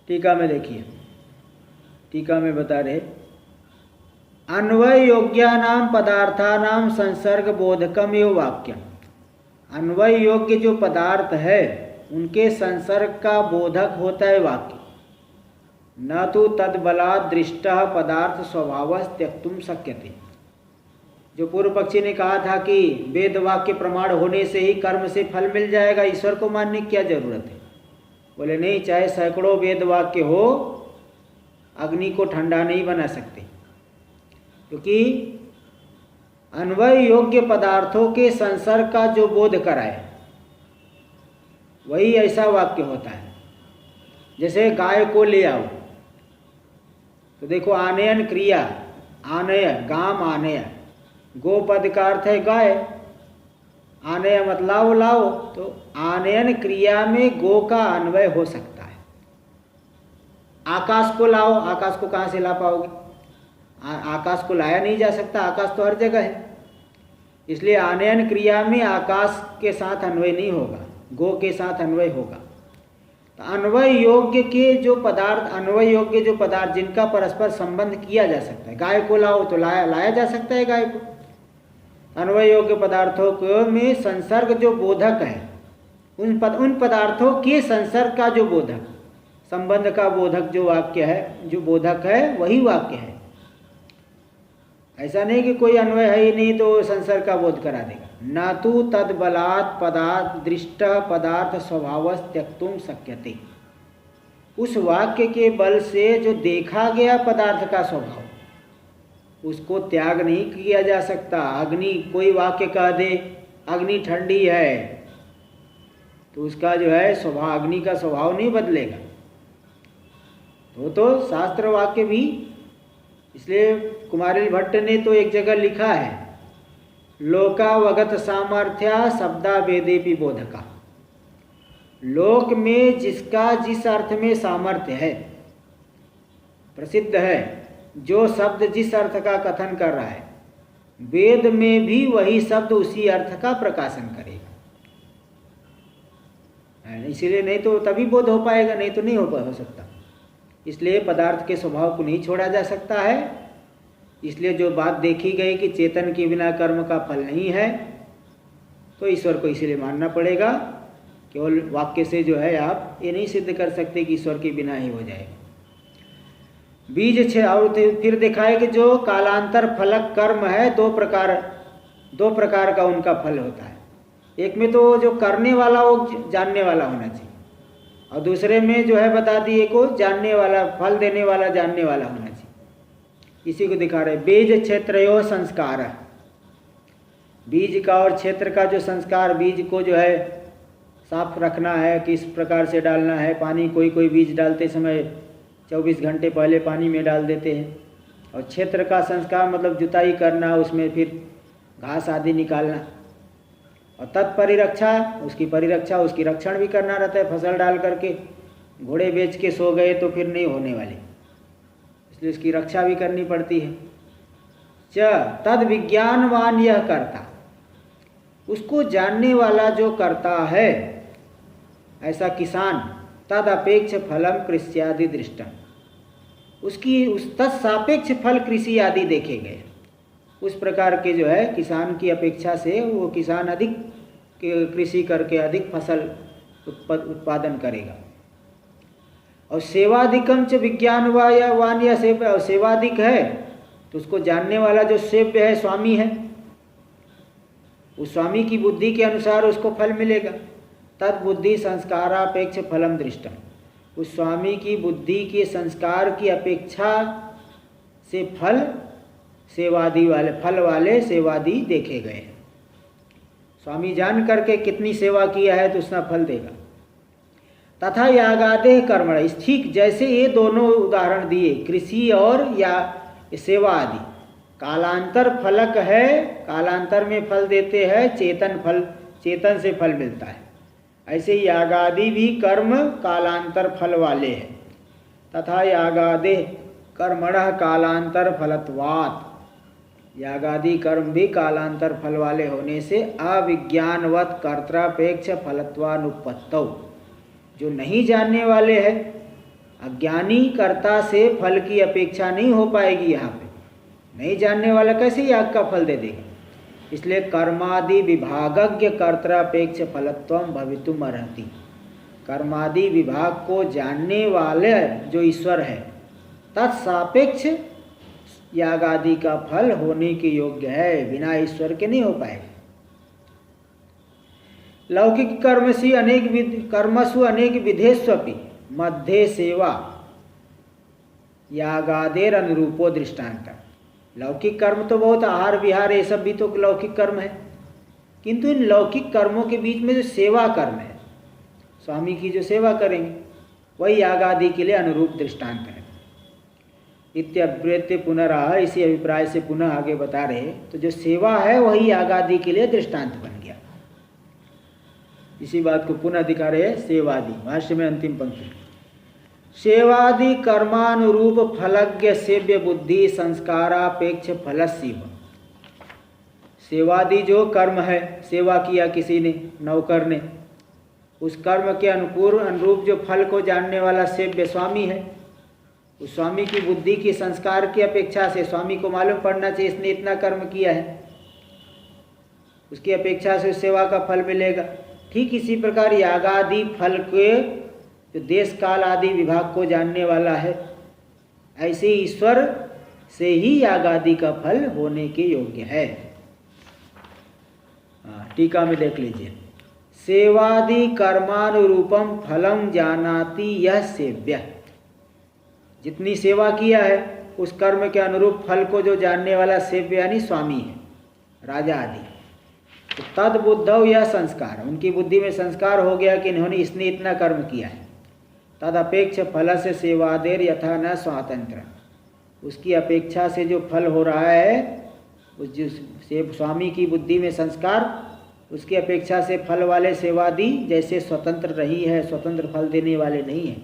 टीका में देखिए, टीका में बता रहे अन्वय योग्यानां पदार्थानां संसर्ग बोधकम एव वाक्यम, अन्वय योग्य जो पदार्थ है उनके संसर्ग का बोधक होता है वाक्य, न तो तद्बलात् दृष्टः पदार्थ स्वभावः त्यक्तुम शक्यते। जो पूर्व पक्षी ने कहा था कि वेद वाक्य प्रमाण होने से ही कर्म से फल मिल जाएगा, ईश्वर को मानने की क्या जरूरत है, बोले नहीं, चाहे सैकड़ों वेद वाक्य हो, अग्नि को ठंडा नहीं बना सकते, क्योंकि अन्वय योग्य पदार्थों के संसर्ग का जो बोध कराए वही ऐसा वाक्य होता है। जैसे गाय को ले आओ, तो देखो आनयन क्रिया, आनय गाम आनय, गो पद का अर्थ है गाय, आनय मत लाओ, तो आनयन क्रिया में गो का अन्वय हो सकता है। आकाश को लाओ, आकाश को कहाँ से ला पाओगे, आकाश को लाया नहीं जा सकता, आकाश तो हर जगह है, इसलिए आनयन क्रिया में आकाश के साथ अन्वय नहीं होगा, गो के साथ अन्वय होगा। तो अन्वय योग्य के जो पदार्थ, अन्वय योग्य जो पदार्थ जिनका परस्पर संबंध किया जा सकता है, गाय को लाओ तो लाया जा सकता है गाय को, अन्वय योग्य पदार्थों को में संसर्ग जो बोधक है, उन पदार्थों के संसर्ग का जो बोधक, संबंध का बोधक जो वाक्य है, जो बोधक है वही वाक्य है। ऐसा नहीं कि कोई अन्वय है ही नहीं तो संसर्ग का बोध करा देगा। न तो तद्बलात् पदार्थ दृष्ट पदार्थ स्वभाव त्यक्तुम शक्यते, उस वाक्य के बल से जो देखा गया पदार्थ का स्वभाव उसको त्याग नहीं किया जा सकता। अग्नि, कोई वाक्य कह दे अग्नि ठंडी है, तो उसका जो है स्वभाव, अग्नि का स्वभाव नहीं बदलेगा, वो तो शास्त्र वाक्य भी, इसलिए कुमारिल भट्ट ने तो एक जगह लिखा है, लोकावगत सामर्थ्या शब्दा वेदेपि बोधका। लोक में जिसका जिस अर्थ में सामर्थ्य है, प्रसिद्ध है, जो शब्द जिस अर्थ का कथन कर रहा है, वेद में भी वही शब्द उसी अर्थ का प्रकाशन करेगा। इसीलिए नहीं तो तभी बोध हो पाएगा, नहीं तो नहीं हो सकता। इसलिए पदार्थ के स्वभाव को नहीं छोड़ा जा सकता है। इसलिए जो बात देखी गई कि चेतन के बिना कर्म का फल नहीं है, तो ईश्वर को इसीलिए मानना पड़ेगा। केवल वाक्य से जो है आप ये नहीं सिद्ध कर सकते कि ईश्वर के बिना ही हो जाएगा। बीज और फिर देखा है कि जो कालांतर फलक कर्म है, दो प्रकार का उनका फल होता है। एक में तो जो करने वाला वो जानने वाला होना चाहिए, और दूसरे में जो है बता दिए को जानने वाला, फल देने वाला, जानने वाला होना चाहिए। इसी को दिखा रहे। बीज क्षेत्रयो संस्कार, बीज का और क्षेत्र का जो संस्कार, बीज को जो है साफ रखना है, किस प्रकार से डालना है पानी। कोई बीज डालते समय 24 घंटे पहले पानी में डाल देते हैं। और क्षेत्र का संस्कार मतलब जुताई करना, उसमें फिर घास आदि निकालना, और तत्परिरक्षा, उसकी रक्षण भी करना रहता है। फसल डाल करके घोड़े बेच के सो गए तो फिर नहीं होने वाले, इसलिए उसकी रक्षा भी करनी पड़ती है। तद विज्ञानवान यह करता, उसको जानने वाला जो करता है, ऐसा किसान, तद अपेक्ष फलम कृष्यादि दृष्टम, उसकी उस तत्सापेक्ष फल कृषि आदि देखे गए। उस प्रकार के जो है किसान की अपेक्षा से वो किसान अधिक कृषि करके अधिक फसल उत्पादन करेगा। और सेवाधिकम च विज्ञानवान या सेवाधिक है तो उसको जानने वाला जो सेव्य है, स्वामी है, उस स्वामी की बुद्धि के अनुसार उसको फल मिलेगा। तद बुद्धि संस्कारापेक्ष फलम दृष्टम, उस स्वामी की बुद्धि के संस्कार की अपेक्षा से फल वाले सेवादी देखे गए हैं। स्वामी जान करके कितनी सेवा किया है तो उसका फल देगा। तथा यागादे कर्मण, ठीक जैसे ये दोनों उदाहरण दिए, कृषि और या सेवा आदि, कालांतर फलक है, कालांतर में फल देते हैं, चेतन से फल मिलता है। ऐसे यागादि भी कर्म कालांतर फल वाले हैं। तथा यागादे कर्मणः कालांतर फलत्वात्, यागादि कर्म भी कालांतर फल वाले होने से अविज्ञानवत कर्त्रापेक्ष फलत्वानुपत्तौ, जो नहीं जानने वाले हैं, अज्ञानी कर्ता से फल की अपेक्षा नहीं हो पाएगी। यहाँ पे नहीं जानने वाला कैसे याग का फल दे देगा। इसलिए कर्मादि विभागज्ञ कर्त्रापेक्ष फलत्वम भवितुम अर्हति, कर्मादि विभाग को जानने वाले जो ईश्वर है, तत्सापेक्ष यागादि का फल होने के योग्य है, बिना ईश्वर के नहीं हो पाएगा। लौकिक कर्मसु अनेक विधेष्वपि मध्ये सेवा यागादेर अनुरूपो दृष्टांत। लौकिक कर्म तो बहुत, आहार विहार ये सब भी तो लौकिक कर्म है, किंतु इन लौकिक कर्मों के बीच में जो सेवा कर्म है, स्वामी की जो सेवा करेंगे, वही यागादि के लिए अनुरूप दृष्टांत है। इत्यव्यत्य पुनराह, इसी अभिप्राय से पुनः आगे बता रहे, तो जो सेवा है वही यागादि के लिए दृष्टांत बन गया। इसी बात को पुनः दिखा रहे सेवादि, भाष्य में अंतिम पंक्ति, सेवादि कर्मानुरूप फलज्ञ सेव्य बुद्धि संस्कारापेक्ष फलस्यैव। सेवादि जो कर्म है, सेवा किया किसी ने, नौकर ने, उस कर्म के अनुरूप जो फल को जानने वाला सेव्य स्वामी है, उस स्वामी की बुद्धि की संस्कार की अपेक्षा से स्वामी को मालूम पड़ना चाहिए इसने इतना कर्म किया है, उसकी अपेक्षा से उस सेवा का फल मिलेगा। ठीक इसी प्रकार यागादि फल के जो देश काल आदि विभाग को जानने वाला है, ऐसे ईश्वर से ही यागादि का फल होने के योग्य है। टीका में देख लीजिए, सेवादि कर्मानुरूपम फलम जानाति यह सेव्य। जितनी सेवा किया है उस कर्म के अनुरूप फल को जो जानने वाला सेव्य यानी स्वामी है, राजा आदि। तो तद बुद्धौ यह संस्कार, उनकी बुद्धि में संस्कार हो गया कि इन्होंने इसने इतना कर्म किया है, तदपेक्ष फल से सेवादेर यथा न स्वातंत्र, उसकी अपेक्षा से जो फल हो रहा है, उस जिस स्वामी की बुद्धि में संस्कार, उसकी अपेक्षा से फल वाले सेवादी जैसे स्वतंत्र रही है, स्वतंत्र फल देने वाले नहीं हैं,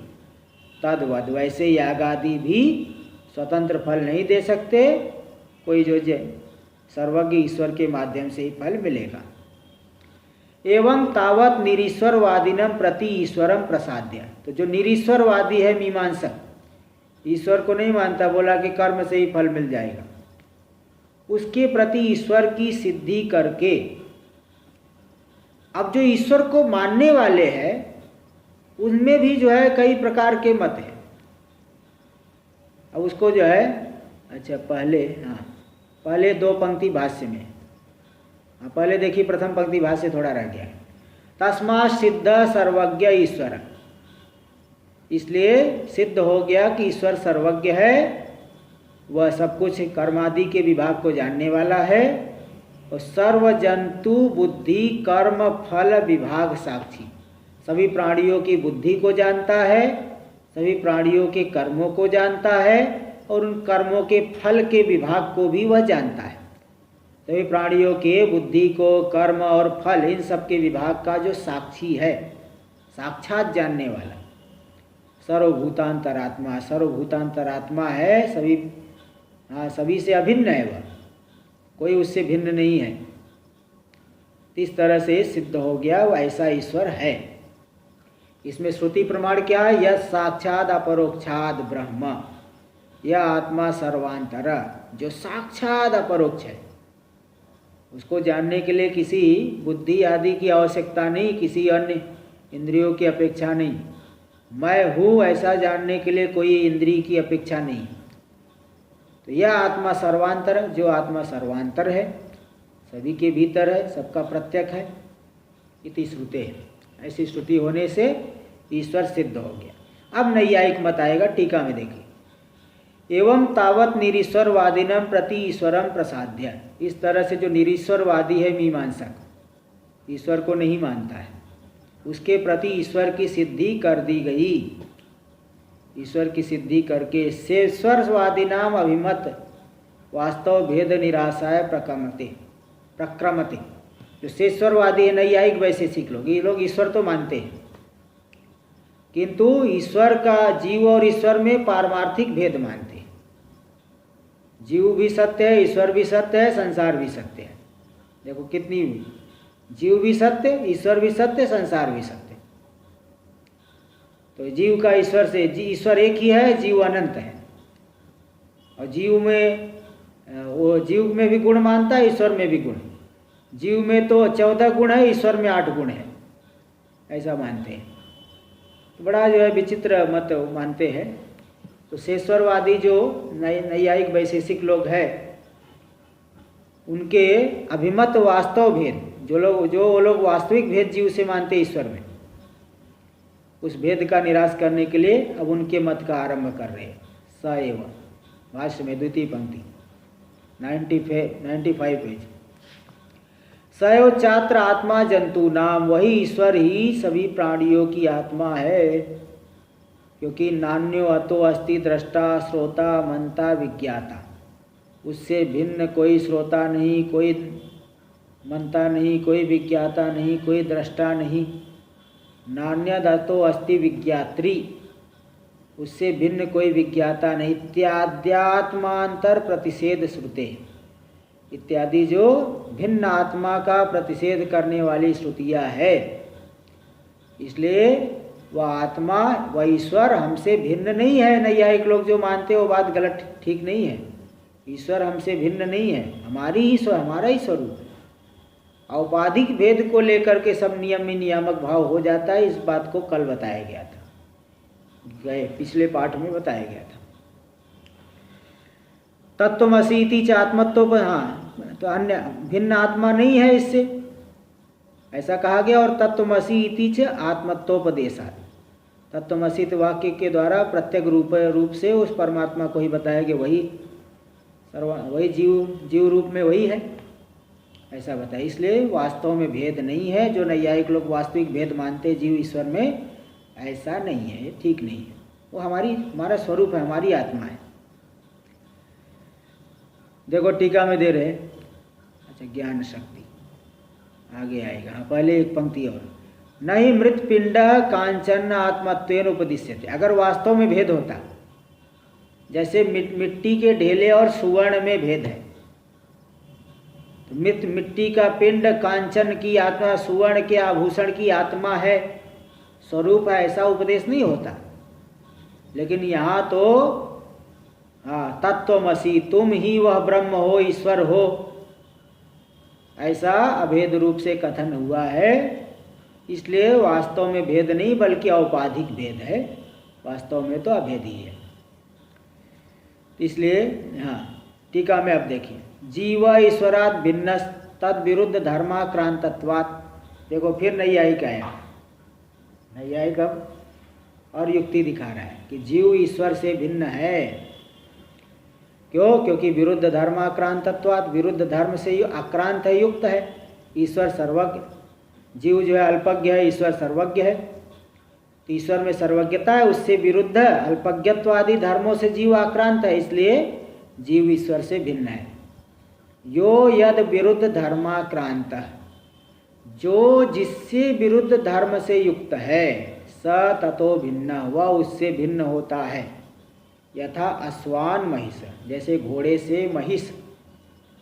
तद्वद वैसे यागादि भी स्वतंत्र फल नहीं दे सकते। कोई जो सर्वज्ञ ईश्वर के माध्यम से ही फल मिलेगा। एवं तावत निरीश्वरवादिनम प्रति ईश्वरम प्रसाद्य, तो जो निरीश्वरवादी है मीमांसक, ईश्वर को नहीं मानता, बोला कि कर्म से ही फल मिल जाएगा, उसके प्रति ईश्वर की सिद्धि करके, अब जो ईश्वर को मानने वाले हैं उनमें भी जो है कई प्रकार के मत हैं। अब उसको जो है, अच्छा पहले दो पंक्ति भाष्य में, पहले देखिए प्रथम पंक्ति भाष्य थोड़ा रह गया। तस्मात् सिद्ध सर्वज्ञ ईश्वर, इसलिए सिद्ध हो गया कि ईश्वर सर्वज्ञ है, वह सब कुछ कर्मादि के विभाग को जानने वाला है, और सर्व जंतु बुद्धि कर्म फल विभाग साक्षी, सभी प्राणियों की बुद्धि को जानता है, सभी प्राणियों के कर्मों को जानता है, और उन कर्मों के फल के विभाग को भी वह जानता है। सभी प्राणियों के बुद्धि को, कर्म और फल, इन सब के विभाग का जो साक्षी है, साक्षात जानने वाला, सर्वभूतांतरात्मा, सर्वभूतांतरात्मा है, सभी से अभिन्न है, वह कोई उससे भिन्न नहीं है। इस तरह से सिद्ध हो गया वह ऐसा ईश्वर है। इसमें श्रुति प्रमाण क्या है? यह साक्षात अपरोक्षाद ब्रह्म, यह आत्मा सर्वांतर, जो साक्षात अपरोक्ष है, उसको जानने के लिए किसी बुद्धि आदि की आवश्यकता नहीं, किसी अन्य इंद्रियों की अपेक्षा नहीं। मैं हूँ ऐसा जानने के लिए कोई इंद्रिय की अपेक्षा नहीं। तो यह आत्मा सर्वांतर, जो आत्मा सर्वांतर है, सभी के भीतर है, सबका प्रत्यक है, इति श्रुते है। ऐसी श्रुति होने से ईश्वर सिद्ध हो गया। अब नैयायिक मत आएगा, टीका में देखिए। एवं तावत निरीश्वरवादिनम प्रति ईश्वरम प्रसाद्य, इस तरह से जो निरीश्वरवादी है मीमांसक, ईश्वर को नहीं मानता है, उसके प्रति ईश्वर की सिद्धि कर दी गई। ईश्वर की सिद्धि करके शेषवादिनाम अभिमत वास्तव भेद निराशाय प्रक्रमते, जो शेषवादी है, नैयायिक वैशेषिक लोग, ये लोग ईश्वर तो मानते हैं, किंतु ईश्वर का, जीव और ईश्वर में पारमार्थिक भेद मानते हैं। जीव भी सत्य है, ईश्वर भी सत्य है, संसार भी सत्य है। देखो कितनी, जीव भी सत्य, ईश्वर भी सत्य, संसार भी सत्य। तो जीव का ईश्वर से, ईश्वर एक ही है, जीव अनंत है, और जीव में, वो जीव में भी गुण मानता है, ईश्वर में भी गुण। जीव में तो 14 गुण है, ईश्वर में 8 गुण है, ऐसा मानते हैं। तो बड़ा जो है विचित्र मत मानते हैं। तो शेषवादी जो नैयायिक वैशेषिक लोग हैं, उनके अभिमत वास्तव भेद, जो वो लोग वास्तविक भेद जीव से मानते ईश्वर में, उस भेद का निराश करने के लिए अब उनके मत का आरंभ कर रहे हैं। स एव भाष्य में द्वितीय पंक्ति 95 पेज। सयो चात्र आत्मा जंतु नाम, वही ईश्वर ही सभी प्राणियों की आत्मा है, क्योंकि नान्यो अतो अस्ति दृष्टा श्रोता मनता विज्ञाता, उससे भिन्न कोई श्रोता नहीं, कोई मनता नहीं, कोई विज्ञाता नहीं, कोई दृष्टा नहीं। नान्यदतो अस्ति विज्ञात्री, उससे भिन्न कोई विज्ञाता नहीं। इत्याद्यात्मांतर प्रतिषेध श्रुते, इत्यादि जो भिन्न आत्मा का प्रतिषेध करने वाली श्रुतियाँ है, इसलिए वह आत्मा, वह ईश्वर हमसे भिन्न नहीं है। नैयायिक लोग जो मानते वो बात गलत, ठीक नहीं है। ईश्वर हमसे भिन्न नहीं है, हमारी ईश्वर, हमारा ही स्वरूप है। औपाधिक भेद को लेकर के सब नियम में नियामक भाव हो जाता है। इस बात को कल बताया गया था, पिछले पाठ में बताया गया था। तत्वमसि इति च आत्मत्व, हाँ, तो अन्य भिन्न आत्मा नहीं है इससे, ऐसा कहा गया। और तत्वमसि इति च आत्मत्वोपदेशात्, तत्वमसि वाक्य के द्वारा प्रत्येक रूप से उस परमात्मा को ही बताया कि वही जीव रूप में वही है, ऐसा बताया। इसलिए वास्तव में भेद नहीं है। जो नैयायिक लोग वास्तविक भेद मानते जीव ईश्वर में, ऐसा नहीं है, ये ठीक नहीं है। वो हमारा स्वरूप है, हमारी आत्मा है। देखो टीका में दे रहे, अच्छा ज्ञान शक्ति आगे आएगा। हाँ, पहले एक पंक्ति और, नहीं मृत पिंड कांचन आत्मत्वेन उपदिश्यते। अगर वास्तव में भेद होता, जैसे मिट्टी के ढेले और सुवर्ण में भेद है, तो मिट्टी का पिंड कांचन की आत्मा, सुवर्ण के आभूषण की आत्मा है, स्वरूप है, ऐसा उपदेश नहीं होता। लेकिन यहाँ तो हाँ, तत्वमसि, तुम ही वह ब्रह्म हो, ईश्वर हो, ऐसा अभेद रूप से कथन हुआ है। इसलिए वास्तव में भेद नहीं बल्कि औपाधिक भेद है, वास्तव में तो अभेद ही है। इसलिए हाँ, टीका में अब देखिए, जीव ईश्वरात् भिन्न तद विरुद्ध धर्माक्रांतत्वात्। देखो फिर नैयायिक आया, नैयायिक अब और युक्ति दिखा रहा है कि जीव ईश्वर से भिन्न है। क्यों? क्योंकि विरुद्ध धर्माक्रांतत्वात्, विरुद्ध धर्म से आक्रांत है, युक्त है। ईश्वर सर्वज्ञ, जीव जो है अल्पज्ञ है, ईश्वर सर्वज्ञ है। तो ईश्वर में सर्वज्ञता है, उससे विरुद्ध अल्पज्ञत्वादि धर्मों से जीव आक्रांत है, इसलिए जीव ईश्वर से भिन्न है। यो यद विरुद्ध धर्माक्रांत, जो जिससे विरुद्ध धर्म से युक्त है, स ततो भिन्न, वह उससे भिन्न होता है। यथा अश्वान महिष, जैसे घोड़े से महिष,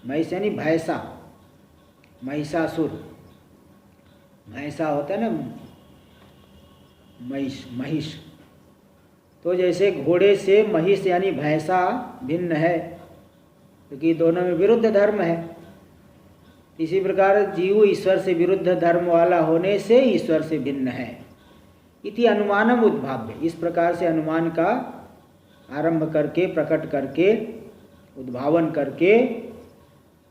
महिष यानी भैंसा, महिषासुर, भैंसा होता है ना, महिष। तो जैसे घोड़े से महिष यानी भैंसा भिन्न है, क्योंकि दोनों में विरुद्ध धर्म है। इसी प्रकार जीव ईश्वर से विरुद्ध धर्म वाला होने से ईश्वर से भिन्न है। इति अनुमानम उद्भाव्य, इस प्रकार से अनुमान का आरंभ करके, प्रकट करके, उद्भावन करके,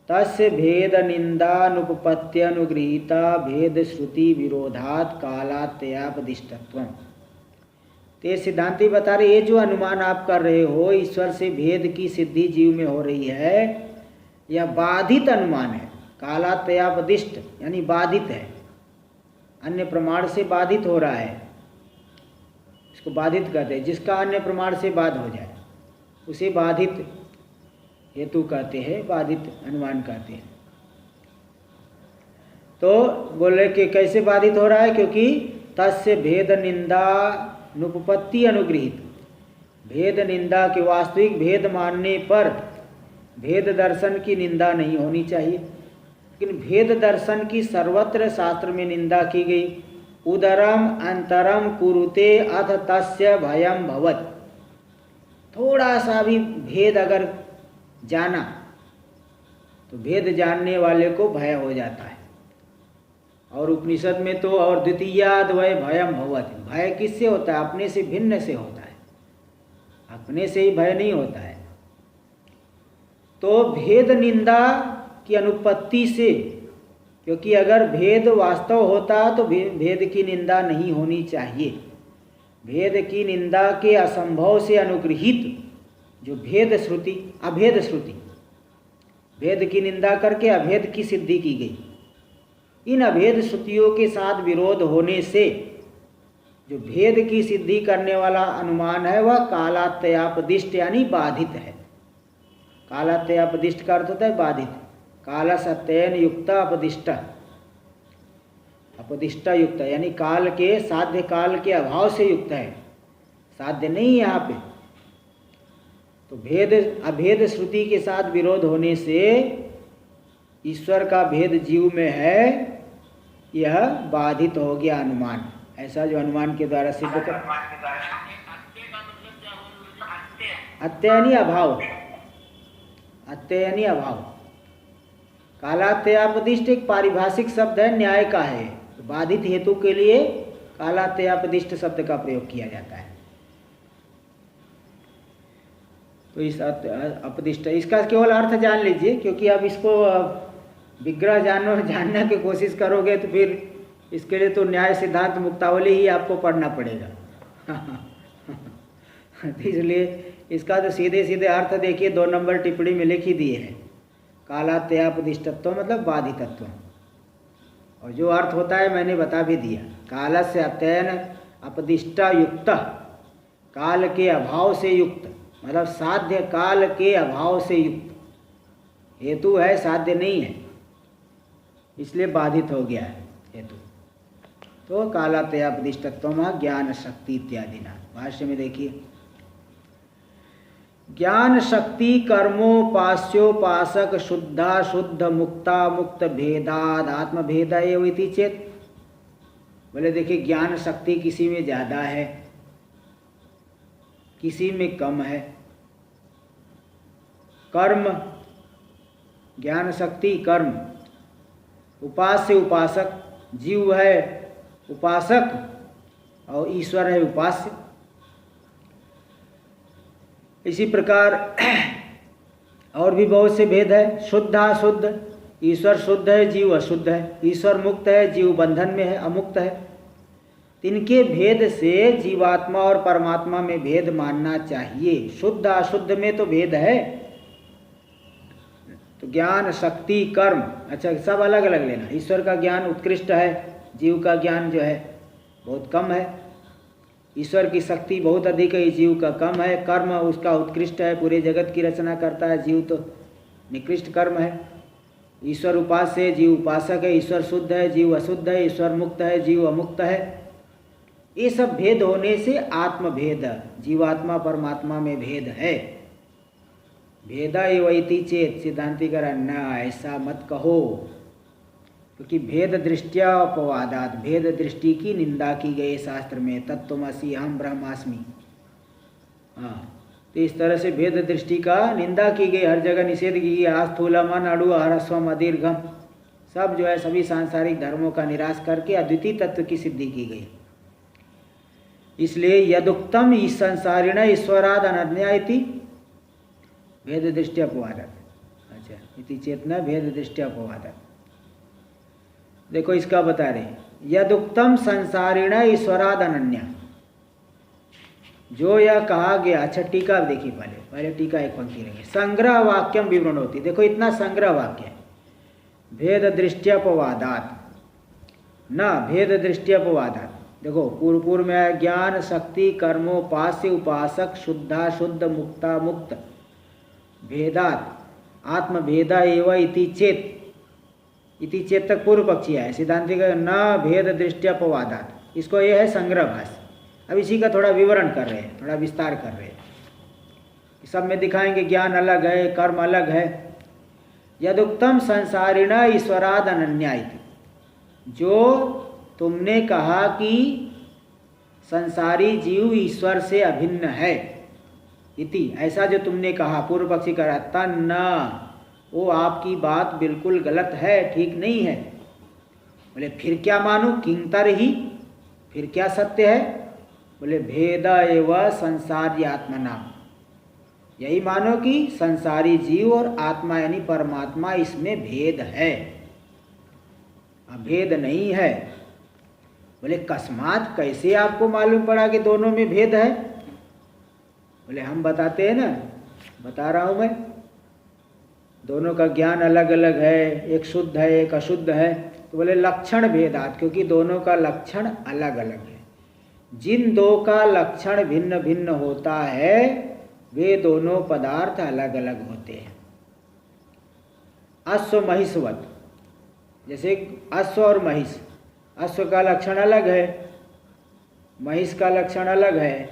तस्य भेद निंदानुपपत्ति अनुगृहीता भेद श्रुति विरोधात् कालात्ययापदिष्टत्वम्। ते सिद्धांति बता रहे, ये जो अनुमान आप कर रहे हो ईश्वर से भेद की सिद्धि जीव में हो रही है, यह बाधित अनुमान है। कालात्ययापदिष्ट यानी बाधित है, अन्य प्रमाण से बाधित हो रहा है, इसको बाधित कहते हैं। जिसका अन्य प्रमाण से बाध हो जाए उसे बाधित हेतु कहते हैं, बाधित अनुमान कहते हैं। तो बोले कि कैसे बाधित हो रहा है? क्योंकि तस्य भेद निंदानुपपत्ति अनुगृहीत, भेद निंदा के वास्तविक भेद मानने पर भेद दर्शन की निंदा नहीं होनी चाहिए। लेकिन भेद दर्शन की सर्वत्र शास्त्र में निंदा की गई। उदरम अंतरम कुरुते अथ तस्य भयम भवत। थोड़ा सा भी भेद अगर जाना तो भेद जानने वाले को भय हो जाता है। और उपनिषद में तो और द्वितीयाद वै भयम भवत, भय किससे होता है? अपने से भिन्न से होता है, अपने से ही भय नहीं होता है। तो भेद निंदा की अनुपत्ति से, क्योंकि अगर भेद वास्तव होता तो भेद की निंदा नहीं होनी चाहिए। भेद की निंदा के असंभव से अनुगृहित जो भेद श्रुति, अभेद श्रुति, भेद की निंदा करके अभेद की सिद्धि की गई, इन अभेद श्रुतियों के साथ विरोध होने से जो भेद की सिद्धि करने वाला अनुमान है वह कालात्ययापदिष्ट यानी बाधित है। कालात्ययापदिष्ट का अर्थ होता है बाधित। काल सत्यन युक्त अपदिष्ट, अपदिष्ट युक्त यानी काल के, साध्य काल के अभाव से युक्त है, साध्य नहीं यहाँ पे। तो भेद अभेद श्रुति के साथ विरोध होने से ईश्वर का भेद जीव में है, यह बाधित हो गया अनुमान। ऐसा जो अनुमान के द्वारा सिद्ध कर, अत्ययनी अभाव, अत्ययनी अभाव। कालात्ययापदिष्ट एक पारिभाषिक शब्द है, न्याय का है। तो बाधित हेतु के लिए कालात्ययापदिष्ट शब्द का प्रयोग किया जाता है। तो इस अपदिष्ट, इसका केवल अर्थ जान लीजिए, क्योंकि अब इसको विग्रह जानने की कोशिश करोगे तो फिर इसके लिए तो न्याय सिद्धांत मुक्तावली ही आपको पढ़ना पड़ेगा। तो इसलिए इसका तो सीधे सीधे अर्थ देखिए, 2 नंबर टिप्पणी में लिख ही दिए हैं। कालात्ययापदिष्टत्व मतलब बाधितत्व, और जो अर्थ होता है मैंने बता भी दिया। काल से अत्ययन अपदिष्टा युक्त, काल के अभाव से युक्त, मतलब साध्य काल के अभाव से युक्त। हेतु है, साध्य नहीं है, इसलिए बाधित हो गया है हेतु। तो कालतया अपदिष्टत्वम ज्ञान शक्ति इत्यादि ना। भाष्य में देखिए, ज्ञान शक्ति कर्मोपास्योपासक शुद्धा शुद्ध मुक्ता मुक्त भेदाद आत्म भेद एव इति चेत। बोले देखिए, ज्ञान शक्ति किसी में ज़्यादा है, किसी में कम है। कर्म, ज्ञान शक्ति कर्म, उपास्य उपासक, जीव है उपासक और ईश्वर है उपास्य। इसी प्रकार और भी बहुत से भेद है। शुद्ध अशुद्ध, ईश्वर शुद्ध है, जीव अशुद्ध है। ईश्वर मुक्त है, जीव बंधन में है, अमुक्त है। इनके भेद से जीवात्मा और परमात्मा में भेद मानना चाहिए। शुद्ध अशुद्ध में तो भेद है। तो ज्ञान शक्ति कर्म, अच्छा सब अलग अलग लेना। ईश्वर का ज्ञान उत्कृष्ट है, जीव का ज्ञान जो है बहुत कम है। ईश्वर की शक्ति बहुत अधिक है, जीव का कम है। कर्म उसका उत्कृष्ट है, पूरे जगत की रचना करता है। जीव तो निकृष्ट कर्म है। ईश्वर उपास्य है, जीव उपासक है। ईश्वर शुद्ध है, जीव अशुद्ध है। ईश्वर मुक्त है, जीव अमुक्त है। ये सब भेद होने से आत्मभेद, जीवात्मा परमात्मा में भेद है। भेदा एवैति चेत, सिद्धांति करा न ऐसा मत कहो, क्योंकि भेद दृष्टिया अपवादात, भेद दृष्टि की निंदा की गई शास्त्र में। तत्त्वमसि अहम ब्रह्मास्मि। हाँ, तो इस तरह से भेद दृष्टि का निंदा की गई, हर जगह निषेध की गई। आस्थूलम अणु ह्रस्वम अदीर्घम, सब जो है सभी सांसारिक धर्मों का निराश करके अद्वितीय तत्व की सिद्धि की गई। इसलिए यदुक्तम इस संसारिण ईश्वराद अनन्या इति भेद दृष्टि अपवादत। अच्छा, इति चेतना भेद दृष्टि अपवादत। देखो इसका बता रहे, यदुक्तम संसारिण ईश्वराद अनन्या, जो यह कहा गया। अच्छा टीका देखिए, पहले टीका एक पंक्ति रहेंगे। संग्रह वाक्यम विवरण होती, देखो इतना संग्रह वाक्य है। भेद दृष्टियपवादात न भेद दृष्टियपवादात। देखो पूर्व में ज्ञान शक्ति कर्मोपास्य उपासक शुद्धा शुद्ध मुक्ता मुक्त भेदात आत्मभेदा एवं इति चेत। इति चेत तक पूर्व पक्षी है। सिद्धांति का न भेद दृष्टियपवादात, इसको ये है संग्रह भाष्य। अब इसी का थोड़ा विवरण कर रहे हैं, थोड़ा विस्तार कर रहे हैं। सब में दिखाएंगे ज्ञान अलग है, कर्म अलग है। यदुक्तम संसारिण ईश्वराद अनन्या इति, जो तुमने कहा कि संसारी जीव ईश्वर से अभिन्न है इति, ऐसा जो तुमने कहा, पूर्व पक्षी करा तन्न, वो आपकी बात बिल्कुल गलत है, ठीक नहीं है। बोले फिर क्या मानो, किंतर ही, फिर क्या सत्य है? बोले भेद एवं संसारी आत्मना, यही मानो कि संसारी जीव और आत्मा यानी परमात्मा, इसमें भेद है, अभेद नहीं है। बोले कस्मात, कैसे आपको मालूम पड़ा कि दोनों में भेद है? बोले हम बताते हैं ना, बता रहा हूं मैं। दोनों का ज्ञान अलग अलग है, एक शुद्ध है एक अशुद्ध है। तो बोले लक्षण भेदात, क्योंकि दोनों का लक्षण अलग अलग है। जिन दो का लक्षण भिन्न भिन्न होता है वे दोनों पदार्थ अलग अलग होते हैं। अश्व महिषवत, जैसे अश्व और महिष, अश्व का लक्षण अलग है, महिष का लक्षण अलग है।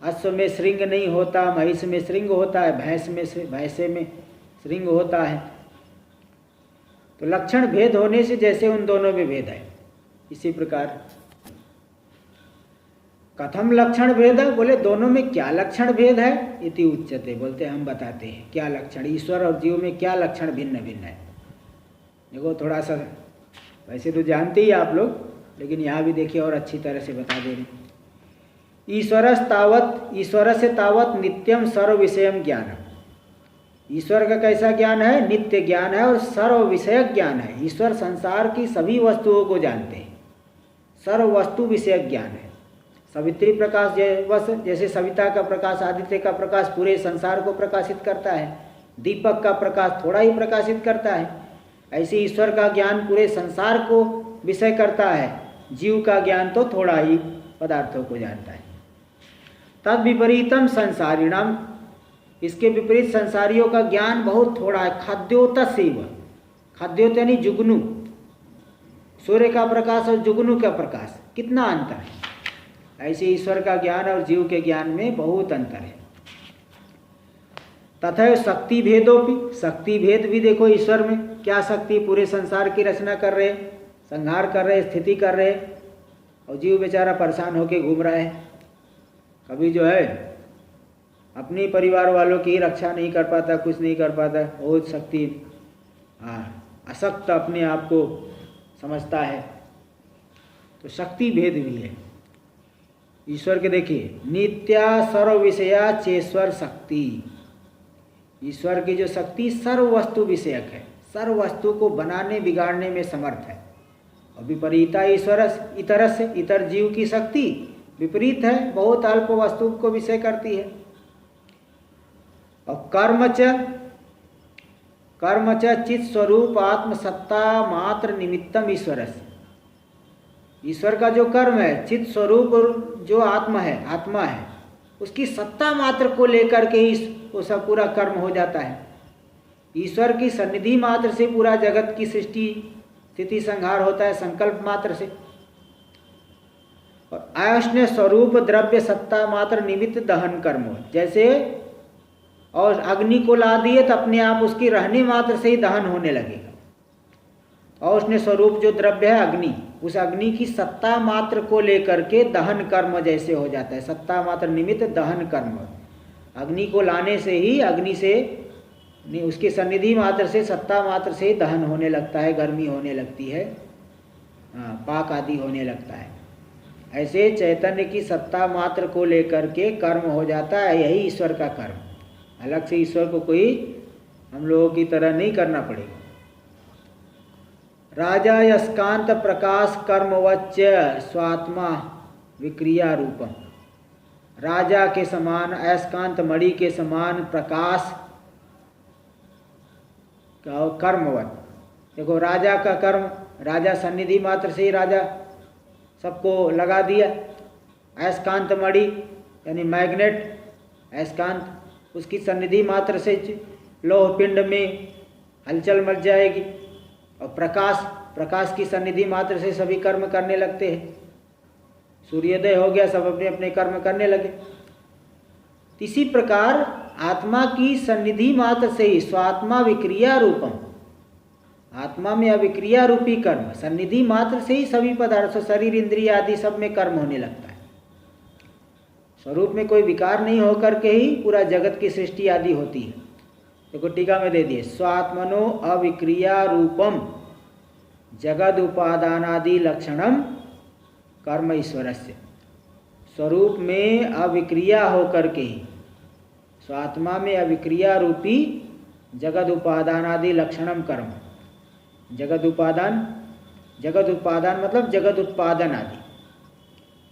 अश्व में श्रृंग नहीं होता, महिष में श्रृंग होता है, भैंसे में श्रृंग होता है। तो लक्षण भेद होने से जैसे उन दोनों में भेद है, इसी प्रकार कथम लक्षण भेद है? बोले दोनों में क्या लक्षण भेद है? इति उच्यते, बोलते हम बताते हैं क्या लक्षण, ईश्वर और जीव में क्या लक्षण भिन्न भिन्न है। देखो थोड़ा सा, वैसे तो जानते ही आप लोग, लेकिन यहाँ भी देखिए और अच्छी तरह से बता दे रहे। ईश्वर से तावत नित्यम सर्व विषयम ज्ञान। ईश्वर का कैसा ज्ञान है? नित्य ज्ञान है और सर्व विषयक ज्ञान है। ईश्वर संसार की सभी वस्तुओं को जानते हैं, सर्व वस्तु विषयक ज्ञान है। सवित्री प्रकाश जैसे सविता का प्रकाश, आदित्य का प्रकाश पूरे संसार को प्रकाशित करता है, दीपक का प्रकाश थोड़ा ही प्रकाशित करता है, ऐसे ईश्वर का ज्ञान पूरे संसार को विषय करता है। जीव का ज्ञान तो थोड़ा ही पदार्थों को जानता है। तद विपरीतम संसारिणाम, इसके विपरीत संसारियों का ज्ञान बहुत थोड़ा है। खाद्योतसेव, खाद्योत यानी जुगनू, सूर्य का प्रकाश और जुगनू का प्रकाश, कितना अंतर है। ऐसे ईश्वर का ज्ञान और जीव के ज्ञान में बहुत अंतर है। तथा शक्ति भेदोपि, शक्ति भेद भी देखो ईश्वर में, क्या शक्ति, पूरे संसार की रचना कर रहे, संहार कर रहे, स्थिति कर रहे, और जीव बेचारा परेशान होके घूम रहा है। कभी जो है अपनी परिवार वालों की रक्षा नहीं कर पाता, कुछ नहीं कर पाता, बहुत शक्ति, अशक्त अपने आप को समझता है। तो शक्ति भेद भी है ईश्वर के। देखिए, नित्या सर्व विषया चेश्वर शक्ति, ईश्वर की जो शक्ति सर्व वस्तु विषयक है, सर्व वस्तु को बनाने बिगाड़ने में समर्थ है। और विपरीता ईश्वर इतरस, इतर जीव की शक्ति विपरीत है, बहुत अल्प वस्तु को विषय करती है। और कर्म च चित स्वरूप आत्मसत्ता मात्र निमित्तम ईश्वरस्य, ईश्वर का जो कर्म है, चित स्वरूप जो आत्मा है, उसकी सत्ता मात्र को लेकर के ही वो सब पूरा कर्म हो जाता है। ईश्वर की सन्निधि मात्र से पूरा जगत की सृष्टि स्थिति संहार होता है, संकल्प मात्र से। और आयष्ण स्वरूप द्रव्य सत्ता मात्र निमित्त दहन कर्म, जैसे और अग्नि को ला दिए तो अपने आप उसकी रहने मात्र से ही दहन होने लगेगा। और उसने स्वरूप जो द्रव्य है अग्नि, उस अग्नि की सत्ता मात्र को लेकर के दहन कर्म जैसे हो जाता है। सत्ता मात्र निमित्त दहन कर्म, अग्नि को लाने से ही, अग्नि से उसकी सन्निधि मात्र से, सत्ता मात्र से ही दहन होने लगता है, गर्मी होने लगती है, पाक आदि होने लगता है। ऐसे चैतन्य की सत्ता मात्र को लेकर के कर्म हो जाता है, यही ईश्वर का कर्म। अलग से ईश्वर को कोई हम लोगों की तरह नहीं करना पड़ेगा। राजा यस्कांत प्रकाश कर्मवच्च स्वात्मा विक्रिया रूपम, राजा के समान, अयस्कांत मणि के समान प्रकाश कर्मवत। देखो राजा का कर्म, राजा सन्निधि मात्र से ही राजा सबको लगा दिया। अयस्कांत मणि यानी मैग्नेट, अयस्कांत, उसकी सन्निधि मात्र से लौह पिंड में हलचल मच जाएगी। और प्रकाश की सन्निधि मात्र से सभी कर्म करने लगते हैं। सूर्योदय हो गया, सब अपने अपने कर्म करने लगे। इसी प्रकार आत्मा की सन्निधि मात्र से ही स्वात्मा विक्रिया रूपम, आत्मा में अविक्रिया रूपी कर्म, सन्निधि मात्र से ही सभी पदार्थों, शरीर इंद्रिय आदि सब में कर्म होने लगता है। स्वरूप में कोई विकार नहीं होकर के ही पूरा जगत की सृष्टि आदि होती है। देखो टीका में दे दिए, स्वात्मनो अविक्रिया रूपम जगद उपादानादि लक्षणम कर्म ईश्वरस्य, स्वरूप में अविक्रिया होकर के ही, स्वात्मा में अविक्रिया रूपी जगद उपादानादि लक्षणम कर्म, जगद उपादान मतलब जगत उत्पादन आदि,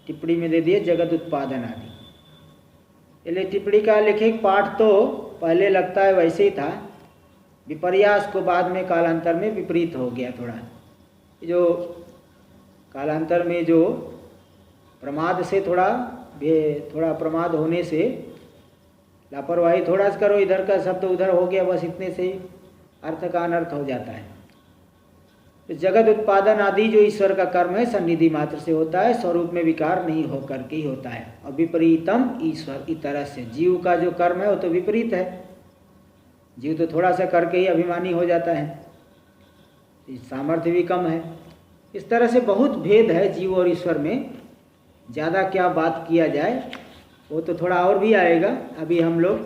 टिप्पणी में दे दिए जगत उत्पादन आदि। इसलिए टिप्पणी का लिखे पाठ तो पहले लगता है वैसे ही था, विपर्यास को बाद में कालांतर में विपरीत हो गया थोड़ा। जो कालांतर में जो प्रमाद से थोड़ा प्रमाद होने से, लापरवाही थोड़ा सा करो, इधर का शब्द उधर हो गया, बस इतने से ही अर्थ का अनर्थ हो जाता है। तो जगत उत्पादन आदि जो ईश्वर का कर्म है सन्निधि मात्र से होता है, स्वरूप में विकार नहीं होकर के ही होता है। और विपरीतम ईश्वर की तरह से जीव का जो कर्म है वो तो विपरीत है। जीव तो थोड़ा सा करके ही अभिमानी हो जाता है, सामर्थ्य भी कम है। इस तरह से बहुत भेद है जीव और ईश्वर में। ज़्यादा क्या बात किया जाए, वो तो थोड़ा और भी आएगा। अभी हम लोग,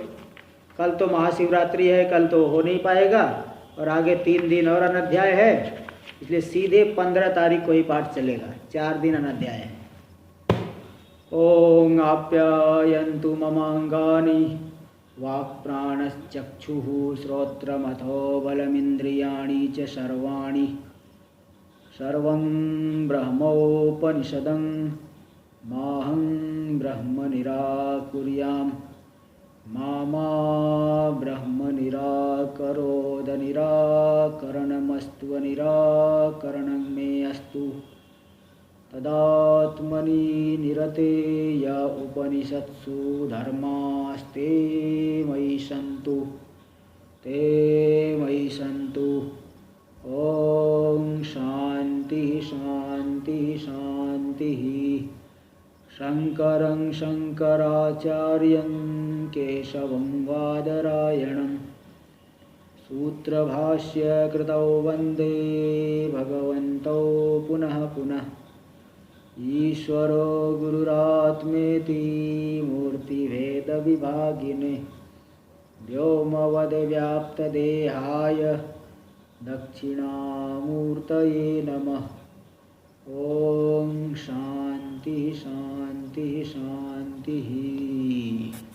कल तो महाशिवरात्रि है, कल तो हो नहीं पाएगा, और आगे 3 दिन और अनध्याय है, इसलिए सीधे 15 तारीख को ही पाठ चलेगा। 4 दिन अनध्याय है। ओम आप्यायन्तु ममांगानि वाक्प्राणश्चक्षुः श्रोत्रमथो बलमिन्द्रियाणि च सर्वाणि सर्वं ब्रह्मोपनिषदं माहं ब्रह्म निराकुर्याम् मा ब्रह्म निराकरोद निराकरणमस्तु निराकरणं मे अस्तु। तदात्मनि निरते य उपनिषत्सु धर्मास्ते मयि सन्तु ते मयि सन्तु। ॐ शान्ति शान्ति शान्तिः। शङ्करं शङ्कराचार्यं केशवं बादरायणं सूत्रभाष्यकृतौ वन्दे भगवन्तौ पुनः पुनः। ईश्वरो गुरुरात्मेति मूर्तिभेदविभागिने व्योमवद्व्याप्तदेहाय दक्षिणामूर्तये नमः। ॐ शान्ति शान्ति शान्तिः।